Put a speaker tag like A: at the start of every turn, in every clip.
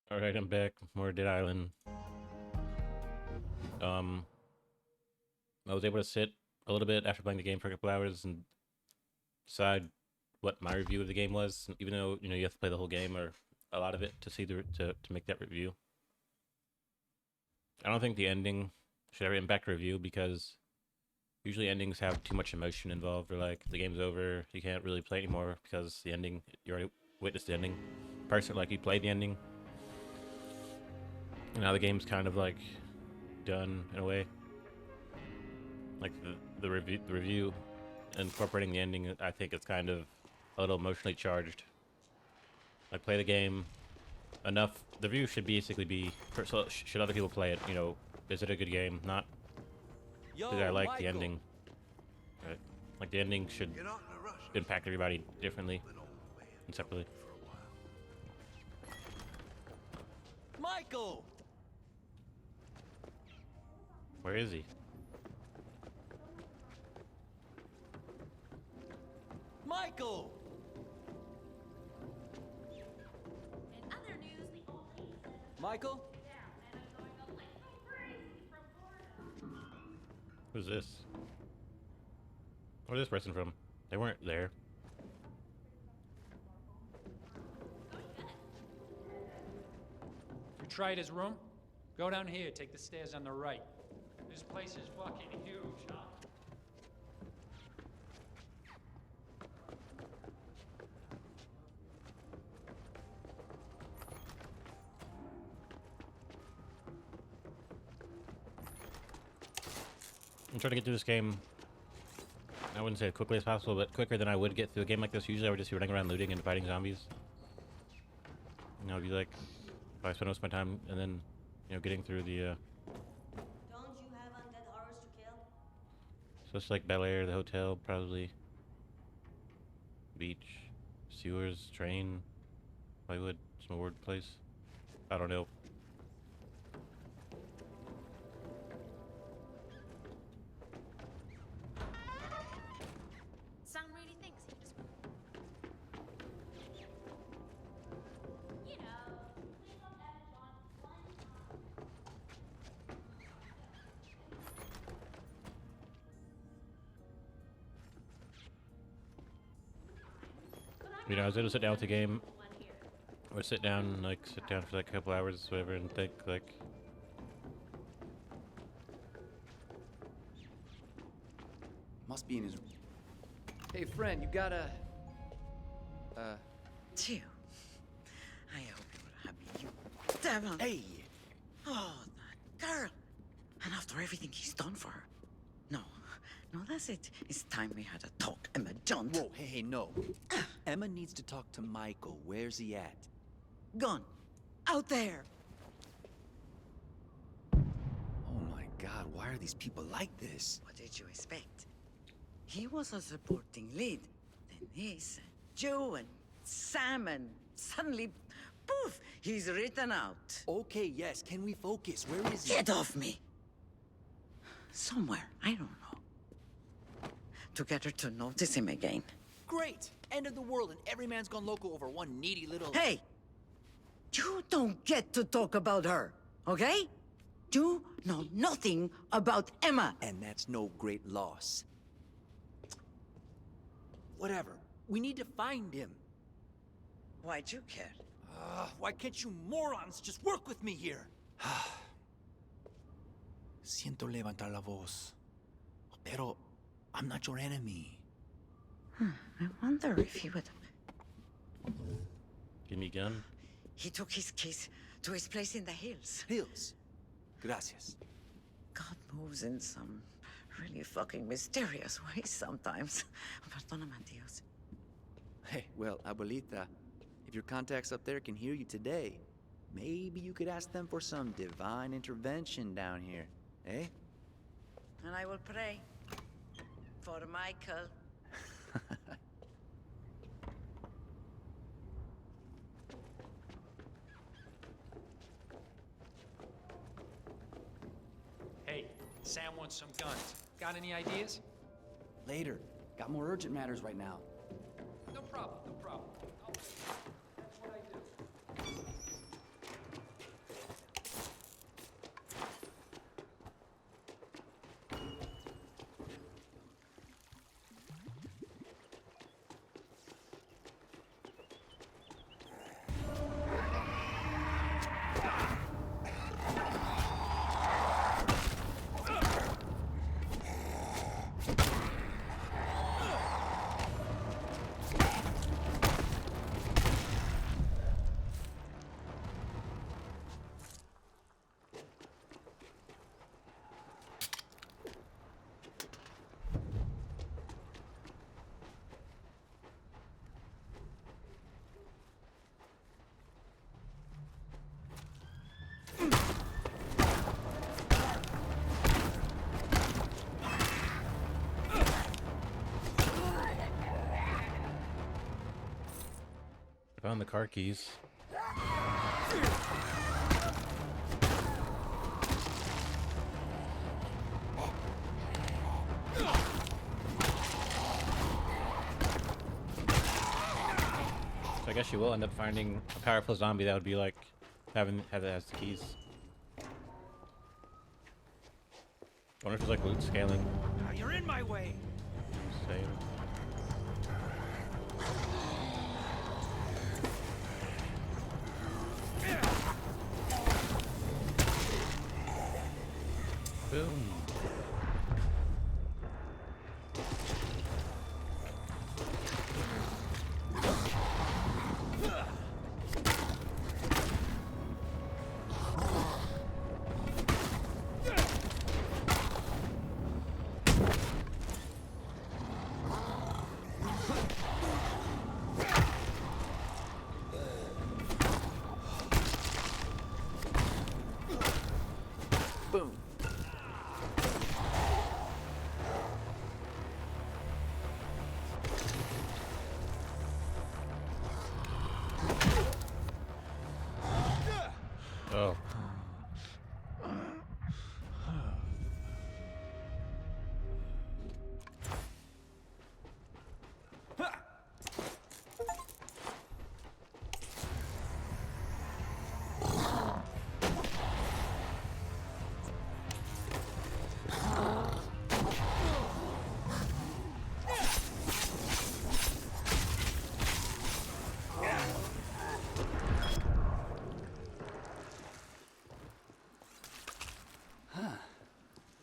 A: All right, I'm back. More Dead Island. Um, I was able to sit a little bit after playing the game for a couple hours and decide what my review of the game was. Even though you have to play the whole game or a lot of it to see to make that review. I don't think the ending should ever impact a review because usually endings have too much emotion involved. Or like the game's over, you can't really play anymore because the ending you already witnessed the ending. Personally, like you played the ending, and now the game's kind of like done in a way. Like the review incorporating the ending, I think it's kind of a little emotionally charged. Like play the game enough. The review should basically be so should other people play it. Is it a good game? Not did I
B: Yo,
A: like the
B: Michael.
A: ending? Right? Like the ending should
C: You're not in a rush, are you?
A: impact everybody differently
C: Been old man
A: and separately.
C: for a while.
B: Michael!
A: Where is he?
B: Michael!
D: In other news, the old lady said
B: Michael?
D: down and I'm going up like so crazy from Florida.
A: Who's this? Where's this person from? They weren't there.
E: You tried his room? Go down here, take the stairs on the right. This place is fucking huge, huh?
A: I'm trying to get through this game. I wouldn't say as quickly as possible, but quicker than I would get through a game like this. Usually I would just be running around looting and fighting zombies. It'd be like if I spend most of my time and then, getting through the
F: Don't you have undead horrors to kill?
A: so it's like Bel Air, the hotel, probably beach, sewers, train, Hollywood, some word place. I don't know.
D: Sam really thinks he just, you know, please don't add John one time. But I'm
A: I was able to sit down with the game,
D: one here.
A: or sit down, sit down for like a couple hours, whatever, and think like,
G: Must be in his. Hey, friend, you got a.
H: Phew. I hope you're happy, you devil.
G: Hey!
H: Oh, that girl. And after everything he's done for her. No, no, that's it. It's time we had a talk, Emma John.
G: Whoa, hey, no. Emma needs to talk to Michael. Where's he at?
H: Gone. Out there.
G: Oh my god, why are these people like this?
H: What did you expect? He was a supporting lead. Then he's Joe and Sam, and suddenly, poof, he's written out.
G: Okay, yes, can we focus? Where is he?
H: Get off me! Somewhere, I don't know. To get her to notice him again.
G: Great! End of the world, and every man's gone loco over one needy little.
H: Hey! You don't get to talk about her, okay? You know nothing about Emma.
G: And that's no great loss. Whatever. We need to find him.
H: Why'd you care?
G: Why can't you morons just work with me here? Siento levantar la voz. Pero I'm not your enemy.
H: I wonder if he would...
A: give me a gun.
H: He took his keys to his place in the hills.
G: Hills. Gracias.
H: God moves in some really fucking mysterious ways sometimes. Perdóname, Dios.
G: Hey, well, abuelita, if your contacts up there can hear you today, maybe you could ask them for some divine intervention down here, eh?
H: And I will pray for Michael.
E: Hey, Sam wants some guns. Got any ideas?
I: Later. Got more urgent matters right now.
E: No problem, no problem. That's what I do.
A: Found the car keys. So I guess you will end up finding a powerful zombie that would be like has the keys. I wonder if it's like loot scaling.
B: You're in my way.
A: Save. Boom.
G: Boom.
A: Oh.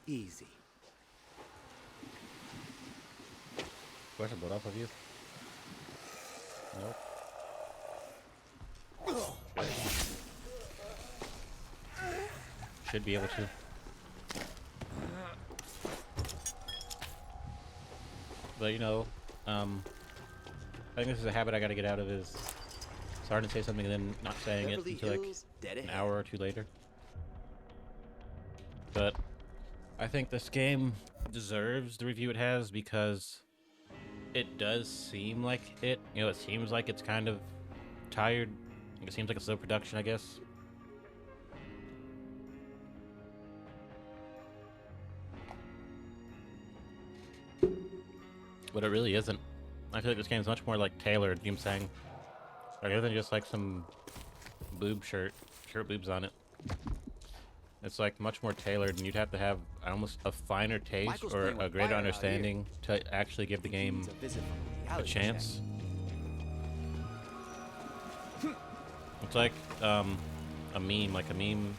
G: Easy.
A: Question blood off of you? Nope. Should be able to. But you know, I think this is a habit I gotta get out of, is starting to say something and then not saying it
G: Beverly
A: until like
G: Hills, dead
A: an
G: ahead.
A: hour or two later. But I think this game deserves the review it has because it does seem like it. You know, it seems like it's kind of tired. It seems like a slow production, I guess. But it really isn't. I feel like this game is much more like tailored, you know what I'm saying? Like, other than just like some boob shirt boobs on it. It's like much more tailored, and you'd have to have almost a finer taste
G: Michael's
A: or
G: playing
A: a
G: with
A: greater
G: fire out here.
A: understanding to actually give the game
G: It's a visit from the
A: a
G: reality
A: chance. It's like a meme. Like a meme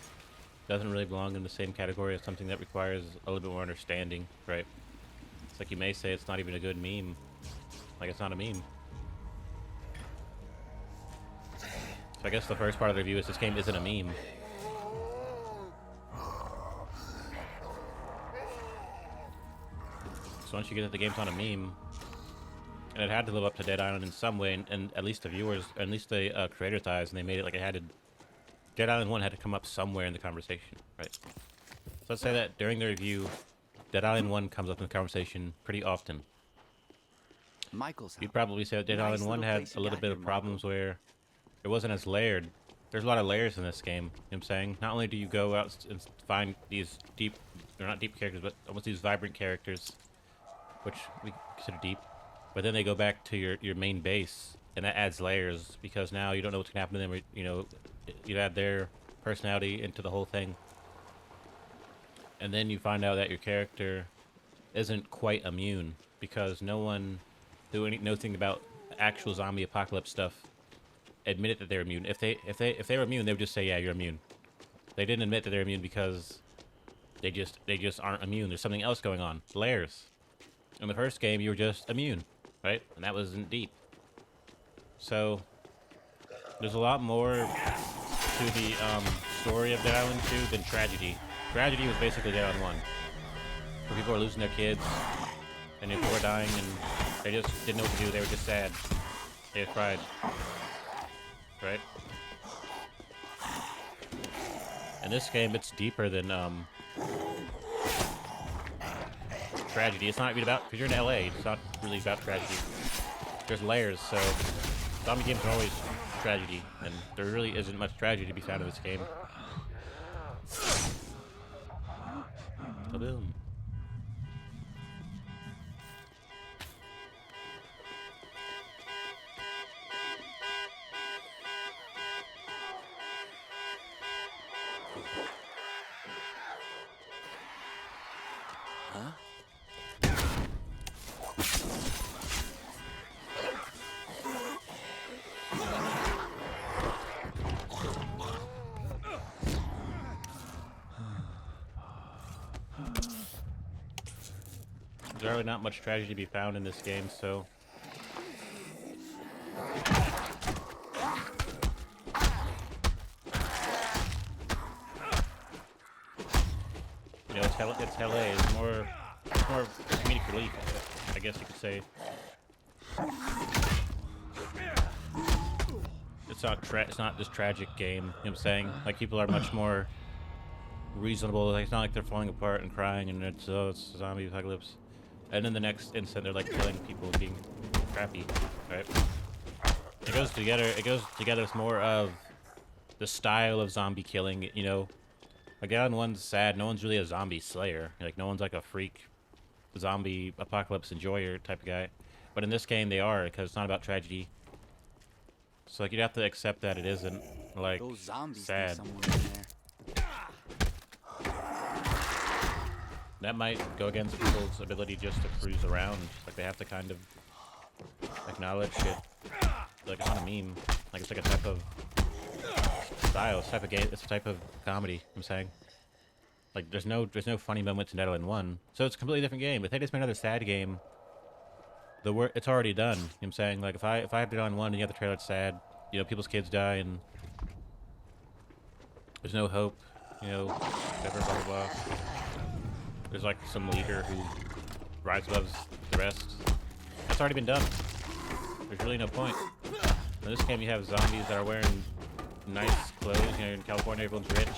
A: doesn't really belong in the same category as something that requires a little bit more understanding, right? It's like you may say it's not even a good meme. Like it's not a meme. So I guess the first part of the review is this game isn't a meme. So once you get that the game's not a meme, and it had to live up to Dead Island in some way, and at least the viewers, or at least the creators' eyes, and they made it like it had to. Dead Island 1 had to come up somewhere in the conversation, right? So let's say that during the review, Dead Island 1 comes up in the conversation pretty often.
G: Michael's house.
A: You'd probably say that Dead
G: Nice
A: Island 1
G: little
A: had
G: place
A: a
G: you
A: little
G: got
A: bit
G: here,
A: of problems where it wasn't as layered. There's a lot of layers in this game, you know what I'm saying? Not only do you go out and find these deep, they're not deep characters, but almost these vibrant characters, which we consider deep, but then they go back to your main base, and that adds layers, because now you don't know what's going to happen to them, or, you know, you add their personality into the whole thing. And then you find out that your character isn't quite immune, because no one who knows anything about actual zombie apocalypse stuff admitted that they're immune. If they were immune, they would just say, yeah, you're immune. They didn't admit that they're immune because they just aren't immune. There's something else going on. Layers. In the first game, you were just immune, right? And that wasn't deep. So there's a lot more to the story of Dead Island 2 than Tragedy. Tragedy was basically Dead Island 1, where people were losing their kids, and people were dying, and they just didn't know what to do. They were just sad. They just cried. Right? In this game, it's deeper than Tragedy. It's not even about, because you're in LA, it's not really about tragedy. There's layers, so zombie games are always tragedy, and there really isn't much tragedy to be found in this game. Boom. There's really not much tragedy to be found in this game, so you know, it's LA. It's more comedic relief, I guess you could say. It's not this tragic game. You know what I'm saying? Like, people are much more reasonable. Like, it's not like they're falling apart and crying and it's a zombie apocalypse. And then the next instant, they're like killing people and being crappy, right? It goes together. It goes together with more of the style of zombie killing. You know, like, on one's sad. No one's really a zombie slayer. Like, no one's like a freak zombie apocalypse enjoyer type of guy. But in this game, they are, because it's not about tragedy. So like, you'd have to accept that it isn't like
I: Those zombies
A: sad.
I: think someone in there.
A: That might go against people's ability just to cruise around. Like, they have to kind of acknowledge it. Like, it's not a meme. Like, it's like a type of style. It's a type of game. It's a type of comedy. I'm saying. Like, there's no funny moments in Dead Island 1. So it's a completely different game. If they just made another sad game, it's already done. You know what I'm saying? Like, if I have Dead Island 1 and you have the trailer, it's sad. You know, people's kids die and there's no hope. You know, whatever, blah blah blah. There's like some leader who rises above the rest. That's already been done. There's really no point. In this game, you have zombies that are wearing nice clothes. You know, in California, everyone's rich.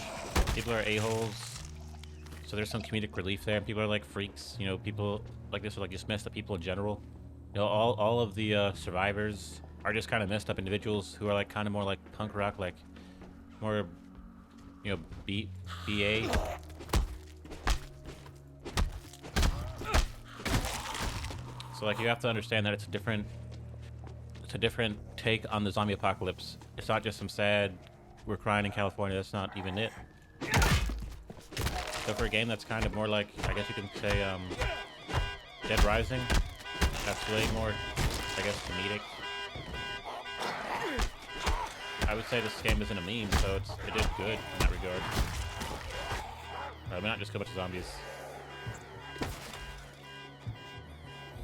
A: People are a-holes. So there's some comedic relief there. And people are like freaks. You know, people like this are like just messed up people in general. You know, all of the survivors are just kind of messed up individuals who are like kind of more like punk rock, like more, you know, BA. So like, you have to understand that it's a different take on the zombie apocalypse. It's not just some sad, we're crying in California. That's not even it. So for a game that's kind of more like, I guess you can say, Dead Rising, that's way more, I guess, comedic. I would say this game isn't a meme, so it did good in that regard. I mean, not just a bunch of zombies.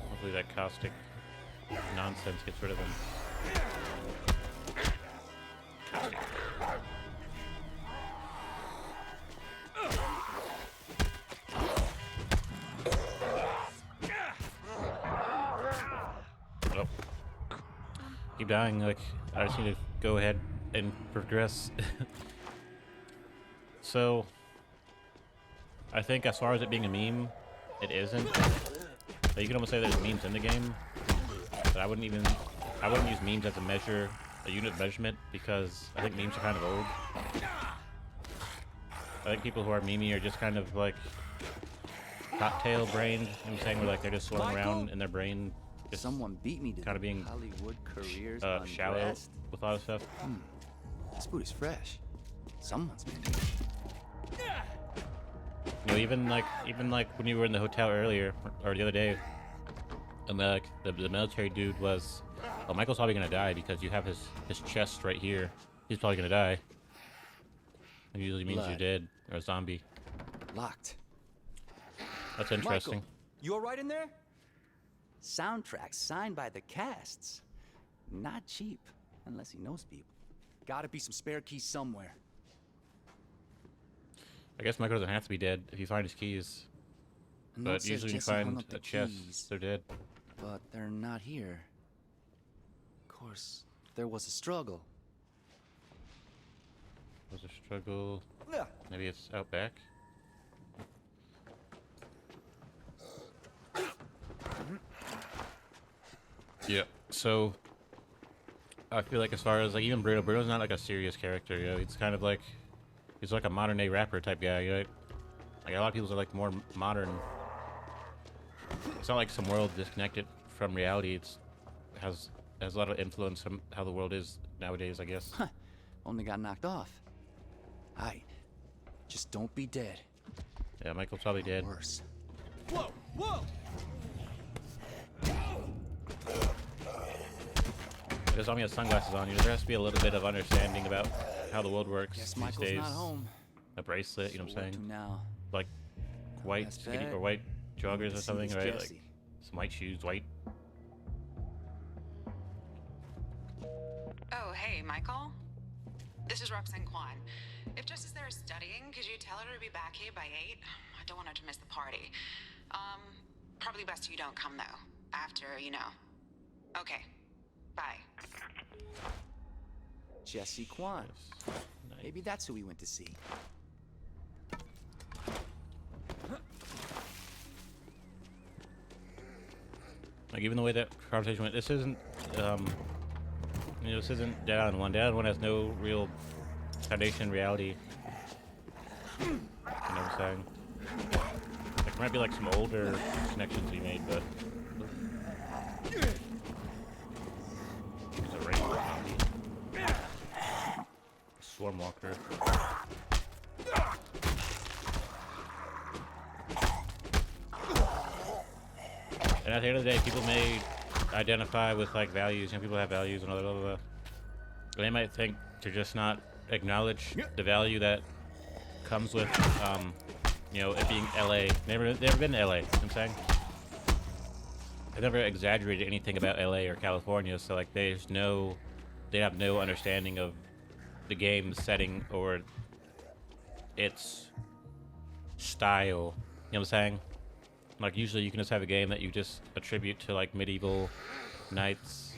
A: Hopefully that caustic nonsense gets rid of them. Caustic. Oh. Keep dying, like, I just need to go ahead and progress. So, I think as far as it being a meme, it isn't. You can almost say there's memes in the game, but I wouldn't use memes as a unit of measurement, because I think memes are kind of old. I think people who are memey are just kind of like cocktail brained, you know what I'm saying, where like they're just swirling around in their brain, just
I: Someone beat me to
A: kind of
I: the
A: being
I: Hollywood careers
A: shallow
I: undressed.
A: with a lot of stuff.
I: This food is fresh. Someone's made it.
A: You know, even like when you were in the hotel earlier or the other day, and the military dude was, oh, Michael's probably gonna die because you have his chest right here. He's probably gonna die. It usually means you're
I: Blood.
A: dead or a zombie.
I: Locked.
A: That's interesting.
I: Michael, you all right in there? Soundtracks signed by the casts. Not cheap, unless he knows people. Gotta be some spare keys somewhere.
A: I guess Michael doesn't have to be dead if you find his keys.
I: A note
A: But
I: says
A: usually when you
I: Jesse hung
A: find
I: up the
A: a chest,
I: keys,
A: they're dead.
I: but they're not here. Of course, there was a struggle.
A: There's a struggle. Maybe it's out back. Yeah. So I feel like as far as like even Bruno's not like a serious character, you know. He's kind of like he's like a modern day rapper type guy, you know. Like a lot of people are like more modern. It's not like some world disconnected from reality. It's has a lot of influence from how the world is nowadays, I guess.
I: Only got knocked off. Aight. Just don't be dead.
A: Yeah, Michael's probably dead.
I: Worse.
B: Whoa! Whoa!
A: Because Tommy has sunglasses on, you know, there has to be a little bit of understanding about how the world works
I: Guess
A: these
I: Michael's
A: days.
I: not home.
A: A bracelet, you know
I: So
A: what I'm
I: to
A: saying?
I: now?
A: Like white
I: That's
A: skinny
I: bad.
A: or white joggers or
I: See
A: something,
I: this
A: right? Like
I: Jesse.
A: some white shoes, white.
C: Oh, hey, Michael. This is Roxanne Kwan. If Jess is there studying, could you tell her to be back here by 8? I don't want her to miss the party. Probably best you don't come, though. After, you know. Okay. Bye.
I: Jesse Kwan.
A: Nice.
I: Maybe that's who we went to see.
A: Like even the way that conversation went, this isn't, you know, this isn't Dead Island 1. Dead Island 1 has no real foundation in reality. You know what I'm saying? Like there might be like some older connections we made, but there's a rainbow zombie. Swarm walker. And at the end of the day, people may identify with like values. You know, people have values and all that, blah, blah, blah. They might think to just not acknowledge the value that comes with, you know, it being LA. They've never been to LA. You know what I'm saying? They've never exaggerated anything about LA or California. So like, they have no understanding of the game's setting or its style. You know what I'm saying? Like usually you can just have a game that you just attribute to like medieval knights.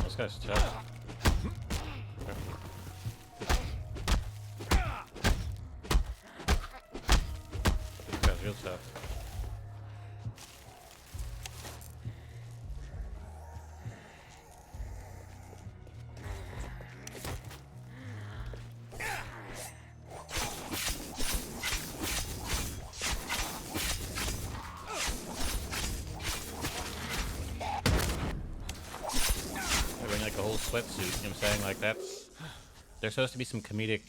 A: This guy's tough. This guy's real tough. Wearing like a whole sweatsuit, you know what I'm saying? Like that's there's supposed to be some comedic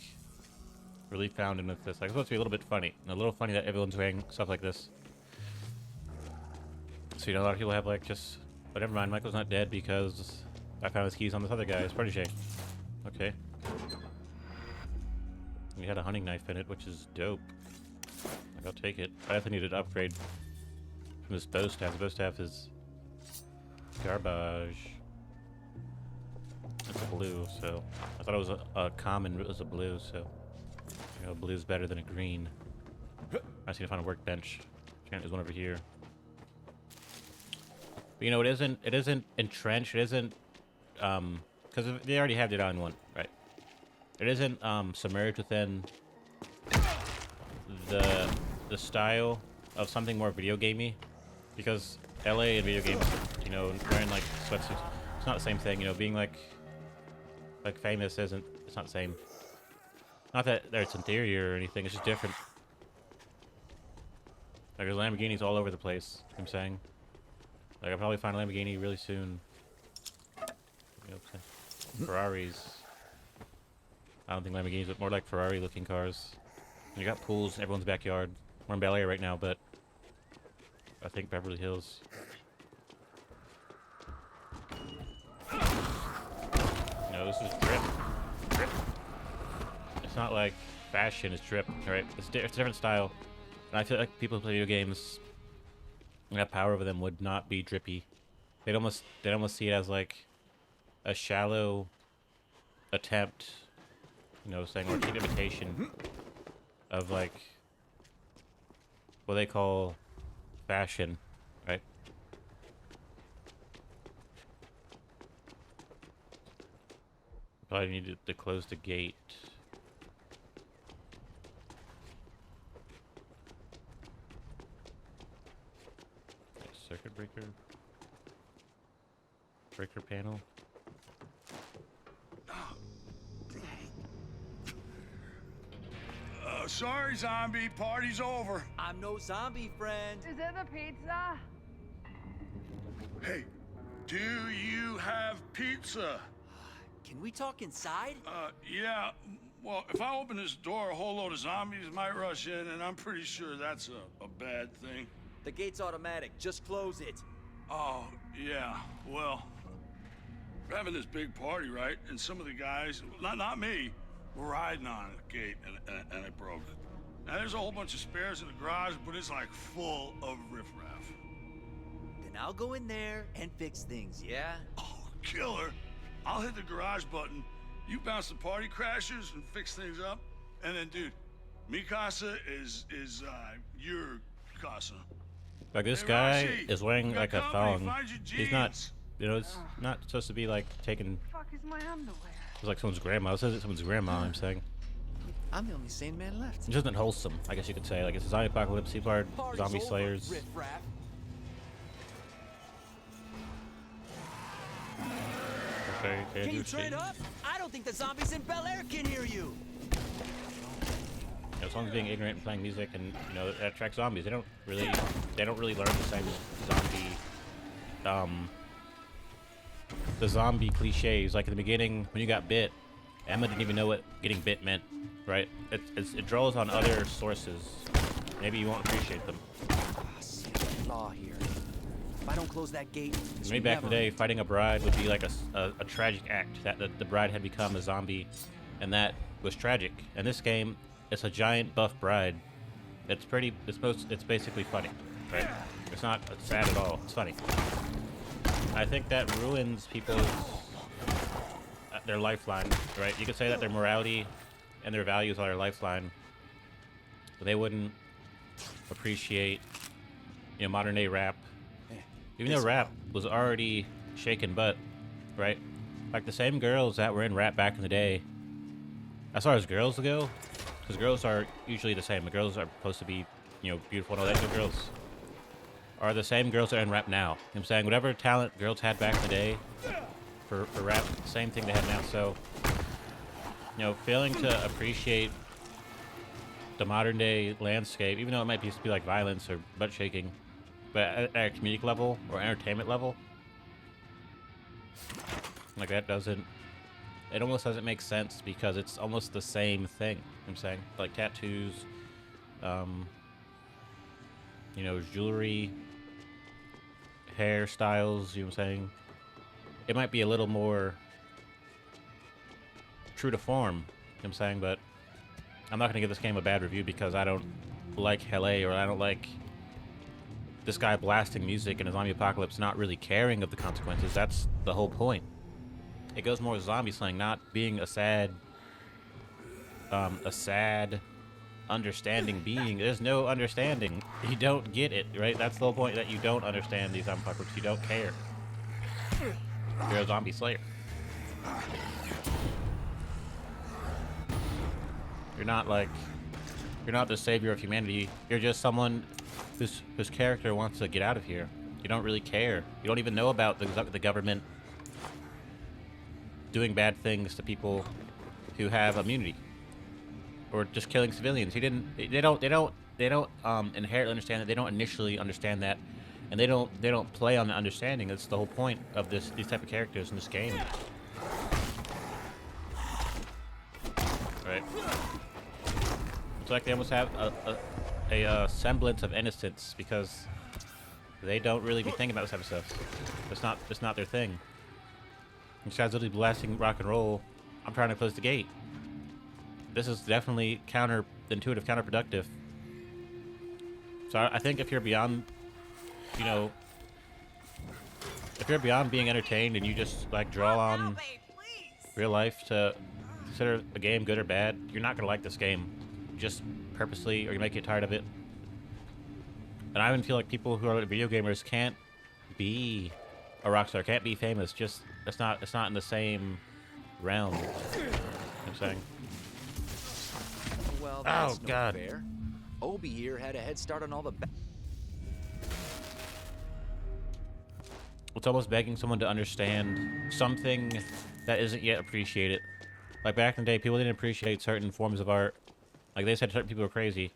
A: relief found in with this. Like it's supposed to be a little bit funny. A little funny that everyone's wearing stuff like this. So you know a lot of people have like just but never mind, Michael's not dead because I found his keys on this other guy, his protege. Okay. He had a hunting knife in it, which is dope. Like, I'll take it. I definitely needed to upgrade from this bow staff. The bow staff is garbage. It's a blue, so I thought it was a common. It was a blue, so you know, blue's better than a green. I just need to find a workbench. There's one over here. But you know, it isn't entrenched. It isn't because they already have Dead Island 1, right? It isn't submerged within the style of something more video gamey, because LA and video games, you know, wearing like sweatsuits, it's not the same thing. You know, being like famous isn't. It's not the same. Not that it's inferior or anything. It's just different. Like there's Lamborghinis all over the place. You know what I'm saying. Like I'll probably find a Lamborghini really soon. You know, Ferraris. I don't think Lamborghinis, but more like Ferrari-looking cars. You got pools in everyone's backyard. We're in Bel Air right now, but I think Beverly Hills. No, this is drip. Drip. It's not like fashion, it's drip, right? It's a different style. And I feel like people who play video games and have power over them would not be drippy. They'd almost see it as like a shallow attempt, you know, saying or cheap imitation of like what they call fashion, right? Probably need to close the gate. circuit breaker. Breaker panel.
B: Sorry, zombie. Party's over.
I: I'm no zombie, friend.
J: Is it the pizza?
B: Hey, do you have pizza?
I: Can we talk inside?
B: Yeah. Well, if I open this door, a whole load of zombies might rush in, and I'm pretty sure that's a bad thing.
I: The gate's automatic. Just close it.
B: Oh, yeah. Well, we're having this big party, right? And some of the guys, not me, were riding on the gate, and it broke. Now, there's a whole bunch of spares in the garage, but it's like full of riffraff.
I: Then I'll go in there and fix things, yeah?
B: Oh, killer. I'll hit the garage button. You bounce the party crashers and fix things up. And then, dude, mi casa is your casa.
A: Like this
B: Hey,
A: guy
B: Rossi,
A: is wearing
B: we got
A: like a
B: company.
A: thong.
B: Find your
A: He's not,
B: jeans.
A: you know, it's not supposed to be like taken.
J: Fuck is my underwear?
A: It's like someone's grandma. This isn't someone's grandma. I'm saying
G: I'm the only sane man left.
A: it isn't wholesome. I guess you could say like it's a zombie apocalypse, people are
I: Party's
A: zombie
I: over,
A: slayers.
I: riff-raff.
A: Okay,
I: Can you turn up? I don't think the zombies in Bel Air can hear you.
A: As long as being ignorant and playing music, and you know that attracts zombies. They don't really learn the same zombie cliches. Like in the beginning, when you got bit, Emma didn't even know what getting bit meant, right? It draws on other sources. Maybe you won't appreciate them.
I: See the law here. If I don't close that gate, this
A: Maybe
I: will
A: back in the
I: never-
A: day, fighting a bride would be like a tragic act. That the bride had become a zombie, and that was tragic. In this game, it's a giant buff bride. It's basically funny, right? It's not sad at all. It's funny. I think that ruins people's their lifeline, right? You could say that their morality and their values are their lifeline, but they wouldn't appreciate, you know, modern day rap. Even though rap was already shaking butt, right? Like the same girls that were in rap back in the day, as far as girls go, because girls are usually the same. The girls are supposed to be, you know, beautiful and all that. The girls are the same girls that are in rap now. You know what I'm saying? Whatever talent girls had back in the day for rap, same thing they have now. So, you know, failing to appreciate the modern day landscape, even though it might be like violence or butt shaking, but at a comedic level or entertainment level, like that it almost doesn't make sense because it's almost the same thing. You know what I'm saying? Like tattoos, you know, jewelry, hairstyles, you know what I'm saying? It might be a little more true to form, you know what I'm saying? But I'm not going to give this game a bad review because I don't like LA, or I don't like this guy blasting music in a zombie apocalypse not really caring of the consequences. That's the whole point. It goes more with zombie slaying, not being a sad understanding being. There's no understanding. You don't get it, right? That's the whole point, that you don't understand these zombie apocalypse. You don't care. You're a zombie slayer. You're not the savior of humanity. You're just someone whose character wants to get out of here. You don't really care. You don't even know about the government doing bad things to people who have immunity, or just killing civilians. They don't inherently understand that. They don't initially understand that, and they don't play on the understanding. That's the whole point of these type of characters in this game. Right? It's like they almost have a semblance of innocence because they don't really be thinking about this type of stuff. It's not their thing. This guy's literally blasting rock and roll. I'm trying to close the gate. This is definitely counterintuitive, counterproductive. So I think if you're beyond, you know, if you're beyond being entertained and you just like draw on real life to consider a game good or bad, you're not gonna like this game. Just purposely, or you might get tired of it. And I even feel like people who are video gamers can't be a rock star, can't be famous. Just it's not in the same realm. You know what I'm saying?
G: Well, that's
A: Oh, God.
G: no fair. Obi here had a head start on all the
A: it's almost begging someone to understand something that isn't yet appreciated. Like back in the day, people didn't appreciate certain forms of art. Like they said certain people were crazy,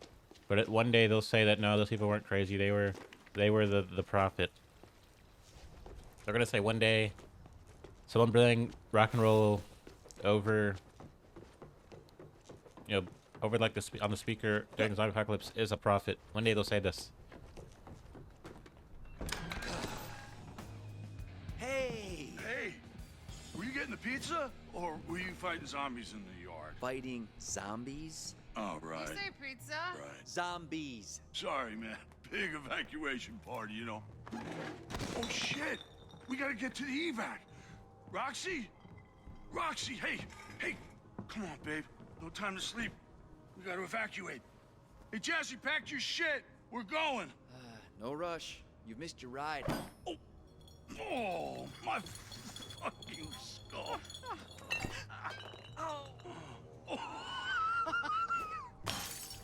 A: but one day they'll say that no, those people weren't crazy. They were the prophet. They're gonna say one day, someone bring rock and roll over, you know, over like on the speaker during the zombie apocalypse is a prophet. One day they'll say this.
G: Hey!
B: Hey, were you getting the pizza, or were you fighting zombies in the yard?
G: Fighting zombies?
B: Oh, right.
J: You say pizza?
B: Right.
G: Zombies.
B: Sorry, man. Big evacuation party, you know. Oh, shit! We gotta get to the evac. Roxy? Roxy, hey! Hey! Come on, babe. No time to sleep. We gotta evacuate. Hey, Jesse, pack your shit. We're going.
G: No rush. You've missed your ride.
B: Oh, my fucking skull.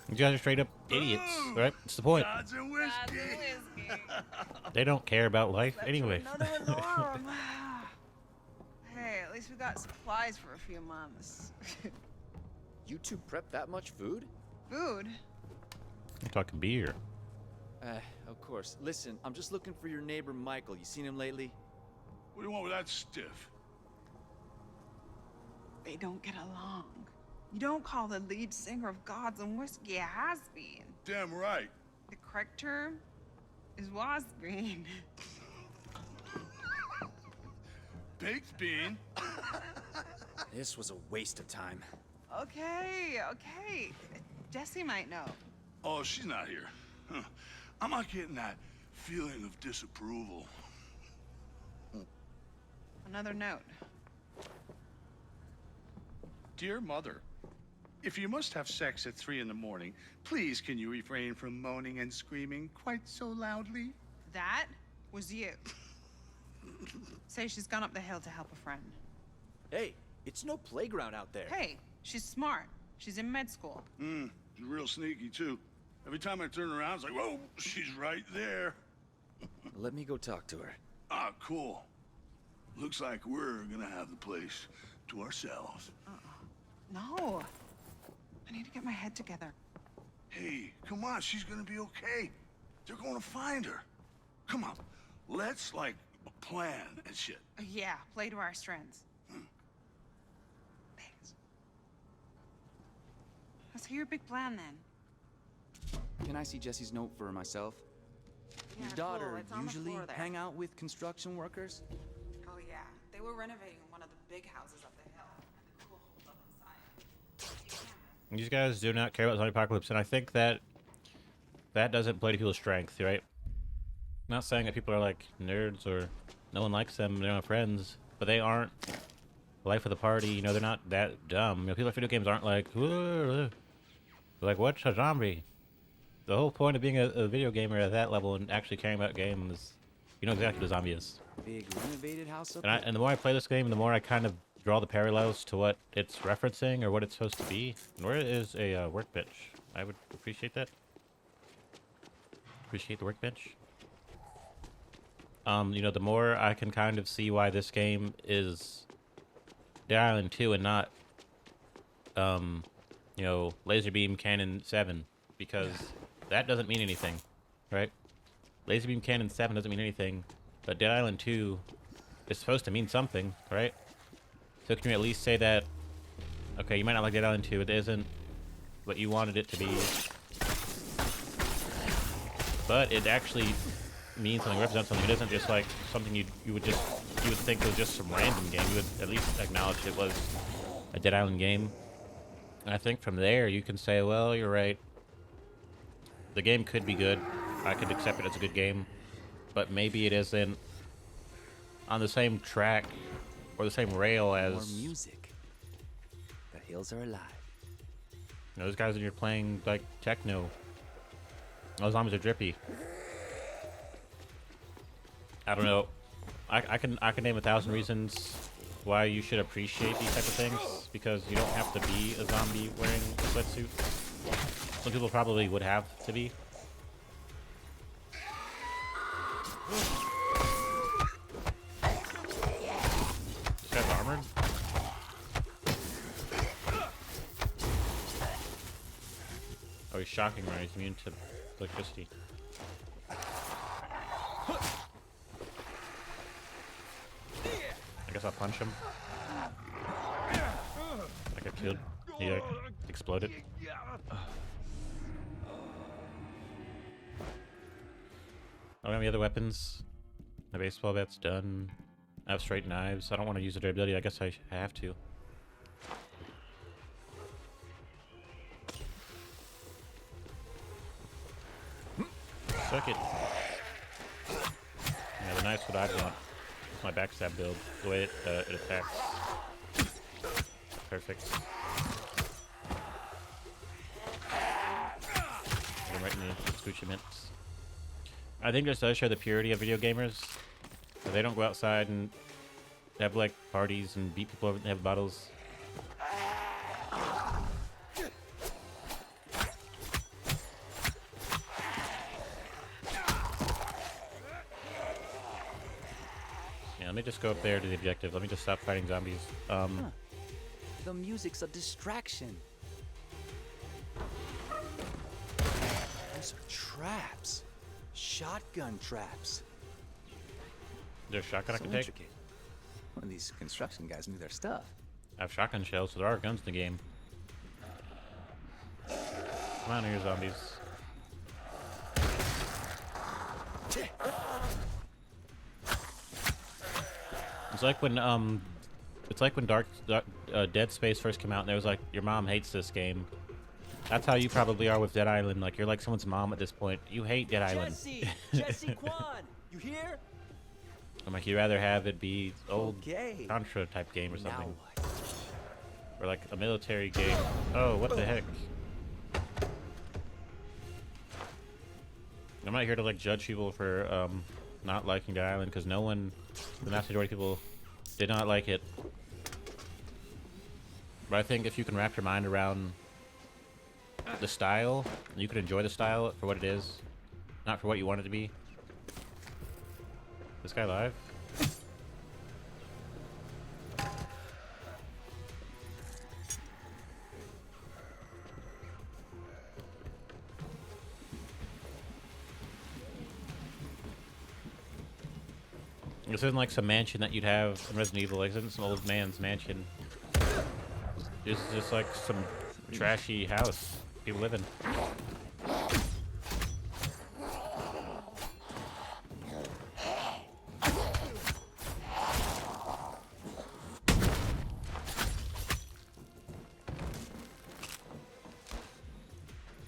A: You guys are straight up idiots, right? That's the point.
B: Gods and whiskey.
J: That's a whiskey.
A: They don't care about life anyway.
J: Another alarm. Hey, at least we got supplies for a few months.
G: You two prep that much food?
J: Food?
A: I'm talking beer.
G: Of course. Listen, I'm just looking for your neighbor Michael. You seen him lately?
B: What do you want with that stiff?
J: They don't get along. You don't call the lead singer of Gods and Whiskey a has-been.
B: Damn right.
J: The correct term is was-been.
B: Baked bean.
G: This was a waste of time.
J: Okay. Jesse might know.
B: Oh, she's not here. Huh. I'm not getting that feeling of disapproval.
J: Another note.
K: Dear Mother, if you must have sex at 3 in the morning, please can you refrain from moaning and screaming quite so loudly?
J: That was you. Say she's gone up the hill to help a friend.
G: Hey, it's no playground out there.
J: Hey, she's smart. She's in med school.
B: She's real sneaky, too. Every time I turn around, it's like, whoa, she's right there.
G: Let me go talk to her.
B: Ah, cool. Looks like we're gonna have the place to ourselves.
J: No. I need to get my head together.
B: Hey, come on, she's gonna be okay. They're gonna find her. Come on, let's, like, plan and shit.
J: Yeah, play to our strengths. Thanks. Let's hear your big plan, then.
I: Can I see Jesse's note for myself?
J: Yeah,
I: Your daughter
J: cool. It's on the
I: usually
J: floor there.
I: hang out with construction workers?
C: Oh, yeah. They were renovating one of the big houses up the hill. And the cool hold up inside.
A: These guys do not care about zombie apocalypse, and I think that doesn't play to people's strength, right? I'm not saying that people are like nerds or no one likes them, they're not friends, but they aren't life of the party. You know, they're not that dumb. You know, people at video games aren't like, "Whoa." They're like, what's a zombie? The whole point of being a video gamer at that level and actually caring about games, you know exactly what a zombie is.
I: Big renovated house up
A: And the more I play this game, the more I kind of draw the parallels to what it's referencing or what it's supposed to be. And where is a workbench? I would appreciate that. Appreciate the workbench. You know, the more I can kind of see why this game is Dead Island 2 and not, you know, Laser Beam Cannon 7, because that doesn't mean anything, right? Laser Beam Cannon 7 doesn't mean anything, but Dead Island 2 is supposed to mean something, right? So can you at least say that, okay, you might not like Dead Island 2, it isn't what you wanted it to be, but it actually means something, represents something. It isn't just like something you would think was just some random game. You would at least acknowledge it was a Dead Island game. And I think from there you can say, well, you're right. The game could be good. I could accept it as a good game, but maybe it isn't on the same track or the same rail as
I: More music. The hills are alive.
A: you know, those guys when you're playing like techno. Those zombies are drippy. I don't know. I can name 1,000 reasons why you should appreciate these type of things, because you don't have to be a zombie wearing a sweatsuit. Some people probably would have to be. shocking right? He's immune to electricity. I guess I'll punch him. Like I killed. He like, exploded. I don't have any other weapons. My baseball bat's done. I have straight knives. I don't want to use the durability. I guess I have to. Suck it. Yeah, the knife's what I want. It's my backstab build. The way it attacks. Perfect. Get him right in the scoochie mitts. I think this does show the purity of video gamers. They don't go outside and have like parties and beat people over and have bottles. Yeah, let me just go up there to the objective. Let me just stop fighting zombies.
I: The music's a distraction. Those are traps. Shotgun traps.
A: There's a shotgun I
I: So
A: can take.
I: intricate. Well, these construction guys knew their stuff.
A: I have shotgun shells, so there are guns in the game. Come on here, zombies. It's like when Dead Space first came out, and there was like, your mom hates this game. That's how you probably are with Dead Island. Like, you're like someone's mom at this point. You hate Dead Island.
L: Jesse Kwan, you hear?
A: I'm like, you'd rather have it be old
I: Okay.
A: Contra type game or something.
I: Now what?
A: Or like a military game. Oh, what the heck? I'm not here to like judge people for not liking Dead Island, because no one, the vast majority of people, did not like it. But I think if you can wrap your mind around the style, you can enjoy the style for what it is, not for what you want it to be. This guy alive? This isn't like some mansion that you'd have in Resident Evil. Like, this isn't some old man's mansion. This is just like some trashy house people live in.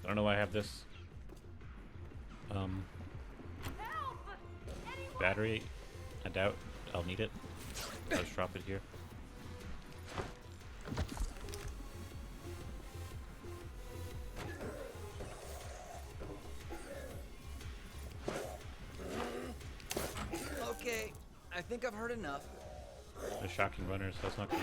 A: I don't know why I have this battery. I doubt I'll need it. I'll just drop it here.
I: Okay, I think I've heard enough.
A: They're shocking runners, that's not good.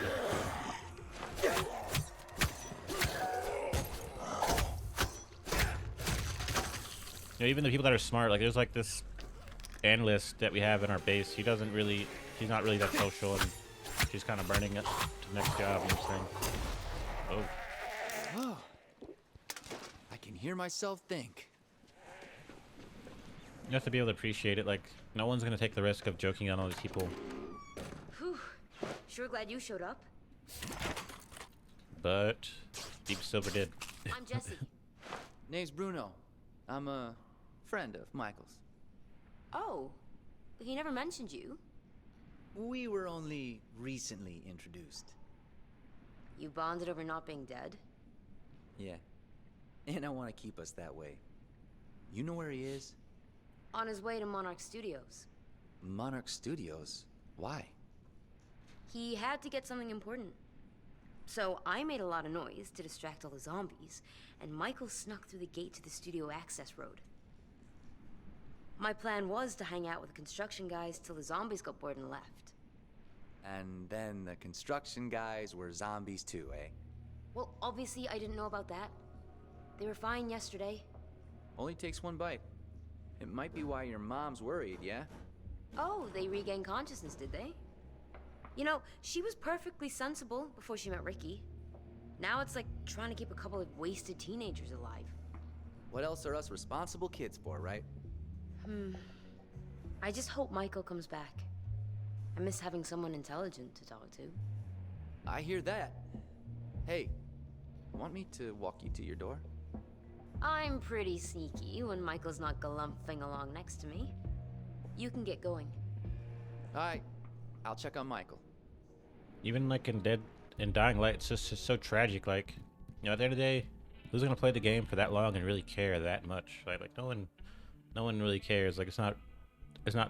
A: You know, even the people that are smart, like there's like this analyst that we have in our base. She's not really that social, and she's kind of burning it to the next job. And saying, oh,
I: Oh, I can hear myself think.
A: you have to be able to appreciate it. Like, no one's gonna take the risk of joking on all these people.
M: Whew. Sure glad you showed up.
A: But Deep Silver did.
M: I'm Jesse.
I: Name's Bruno. I'm a friend of Michael's.
M: Oh, he never mentioned you.
I: We were only recently introduced.
M: You bonded over not being dead?
I: Yeah. And I want to keep us that way. You know where he is?
M: On his way to Monarch Studios.
I: Monarch Studios? Why?
M: He had to get something important. So I made a lot of noise to distract all the zombies, and Michael snuck through the gate to the studio access road. My plan was to hang out with the construction guys till the zombies got bored and left.
I: And then the construction guys were zombies too, eh?
M: Well, obviously I didn't know about that. They were fine yesterday.
I: Only takes one bite. It might be why your mom's worried, yeah?
M: Oh, they regained consciousness, did they? You know, she was perfectly sensible before she met Ricky. Now it's like trying to keep a couple of wasted teenagers alive.
I: What else are us responsible kids for, right?
M: I just hope Michael comes back. I miss having someone intelligent to talk to.
I: I hear that. Hey, want me to walk you to your door?
M: I'm pretty sneaky when Michael's not galumphing along next to me. You can get going.
I: Alright, I'll check on Michael.
A: Even like in Dying Light, it's just so tragic. Like, you know, at the end of the day, who's gonna play the game for that long and really care that much? Like no one really cares. Like, it's not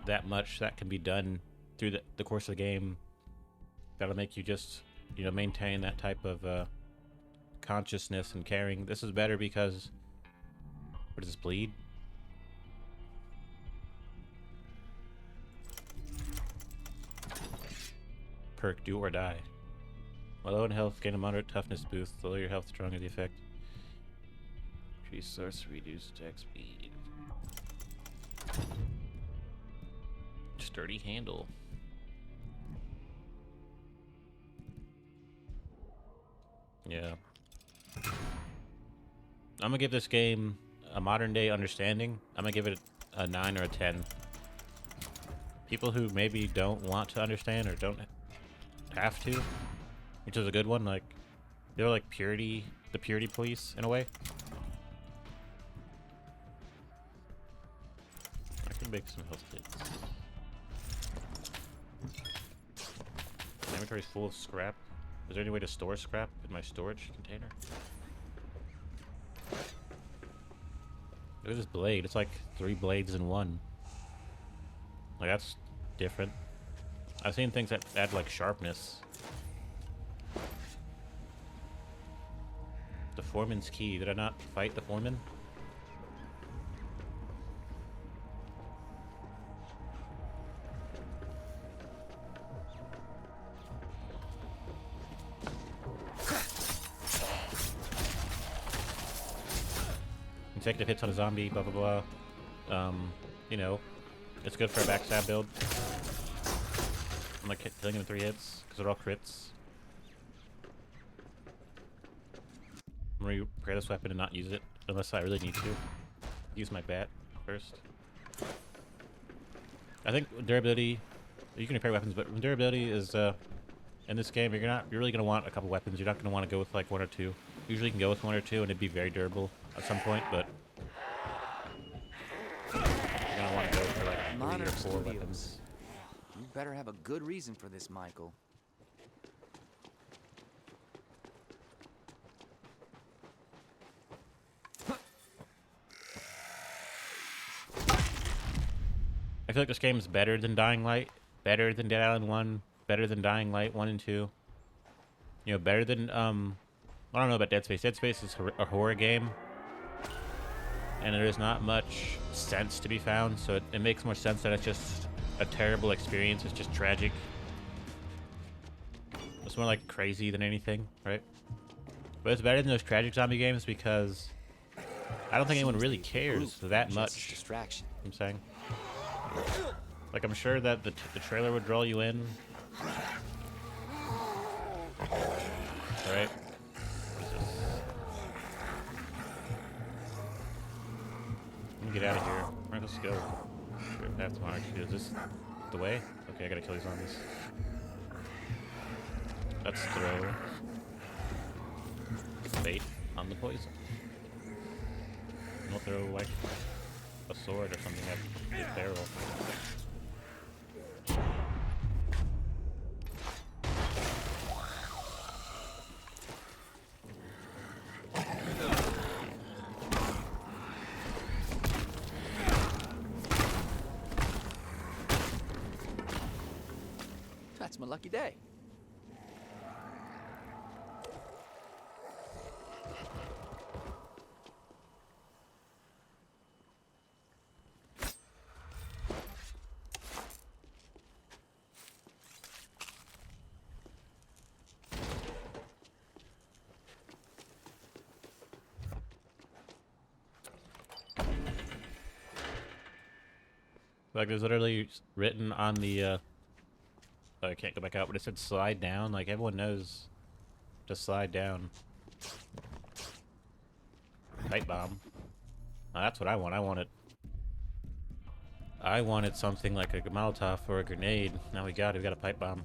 A: that much that can be done through the course of the game that'll make you just, you know, maintain that type of consciousness and caring. This is better because, what does this bleed? Perk, do or die. While low in health, gain a moderate toughness boost. Lower your health, stronger the effect. Increase sorcery, reduce attack speed. Sturdy handle. Yeah. I'm gonna give this game a modern day understanding. I'm gonna give it a 9 or a 10. People who maybe don't want to understand or don't have to, which is a good one, like, they're like the purity police in a way. I can make some health kits. My inventory's full of scrap. Is there any way to store scrap in my storage container? Look at this blade. It's like 3 blades in one. Like, that's different. I've seen things that add like sharpness. The foreman's key. Did I not fight the foreman? Consecutive hits on a zombie, blah blah blah. You know, it's good for a backstab build. I'm like killing him in 3 hits because they're all crits. I'm gonna repair this weapon and not use it unless I really need to. Use my bat first. I think durability. You can repair weapons, but durability is in this game. You're really gonna want a couple weapons. You're not gonna want to go with like 1 or 2. Usually you can go with 1 or 2 and it'd be very durable at some point, but you're gonna want to go for like 3
I: Monarch
A: or 4
I: Studios.
A: weapons.
I: You better have a good reason for this, Michael.
A: I feel like this game is better than Dying Light, better than Dead Island 1, better than Dying Light 1 and 2. You know, better than, I don't know about Dead Space. Dead Space is a horror game, and there is not much sense to be found, so it makes more sense that it's just a terrible experience. It's just tragic. It's more like crazy than anything, right? But it's better than those tragic zombie games because I don't think anyone really cares that much.
I: Distraction.
A: I'm saying. Like, I'm sure that the trailer would draw you in. Alright. Let me get out of here. Alright, let's go. Path to Monarch. Is this the way? Okay, I gotta kill these zombies. Let's throw bait on the poison. And we'll throw, like, a sword or something at his barrel.
I: That's my lucky day.
A: Like, there's literally written on the, oh, I can't go back out, but it said slide down. Like, everyone knows to slide down. Pipe bomb. That's what I want. I wanted something like a Molotov or a grenade. Now we got it. We got a pipe bomb.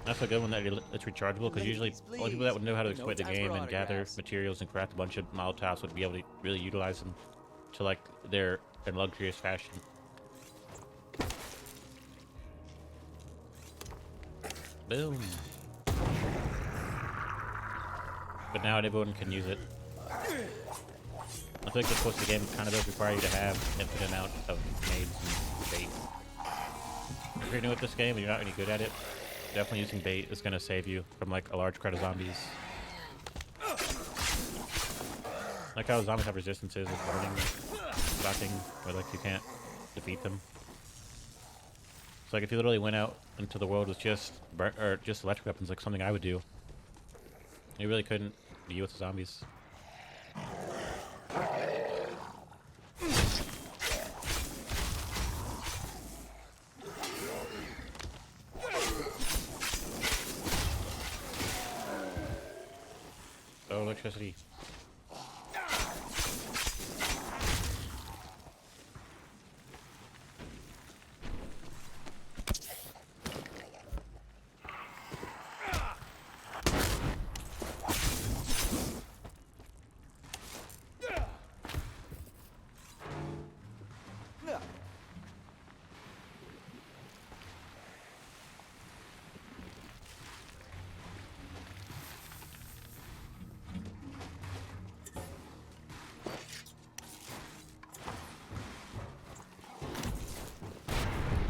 A: That's a good one that it's rechargeable, because usually only people that would know how to exploit the game and gather materials and craft a bunch of Molotovs would be able to really utilize them to like their in luxurious fashion. Boom. But now everyone can use it. I think that's what the game kind of does require you to have infinite amount of grenades and bait. If you're new at this game and you're not any good at it, definitely using bait is going to save you from like a large crowd of zombies. Like how zombies have resistances with burning, blocking, or like you can't defeat them. So like if you literally went out into the world with just electric weapons, like something I would do, you really couldn't deal with the zombies. Oh, electricity.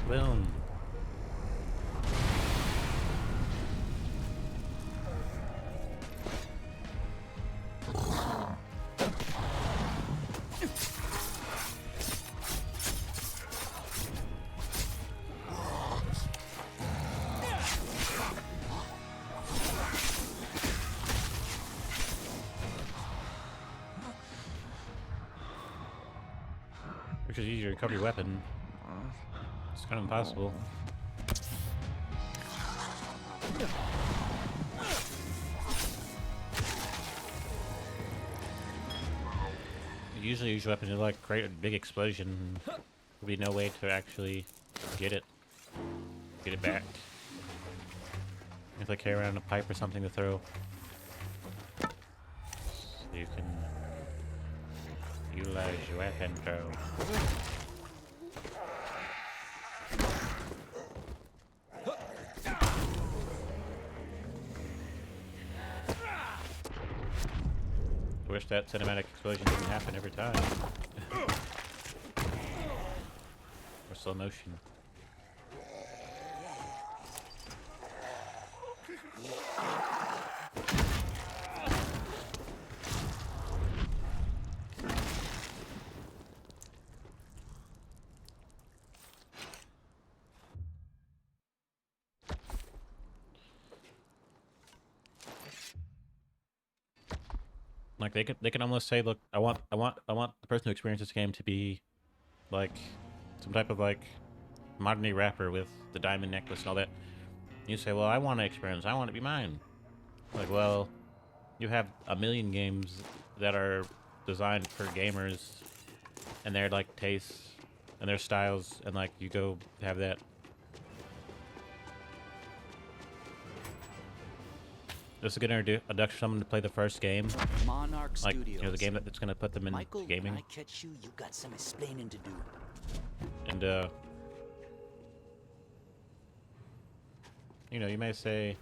A: Boom. Which is easier to recover your weapon. It's kind of impossible. Usually use your weapon to like create a big explosion. There'd be no way to actually get it back. You have to carry around a pipe or something to throw. So you can utilize your weapon throw. Wish that cinematic explosion didn't happen every time. Or slow motion. Like they can almost say, look, I want the person who experienced this game to be like some type of like modern day rapper with the diamond necklace and all that. You say, well, I want to experience, I want it to be mine. Like, well, you have a million games that are designed for gamers and their like tastes and their styles, and like you go have that. This is gonna introduce someone to play the first game.
I: Monarch
A: like,
I: Studios.
A: you know, the game that's gonna put them in
L: Michael,
A: gaming.
L: when I catch you, you got some explaining to do.
A: And you know, you may say,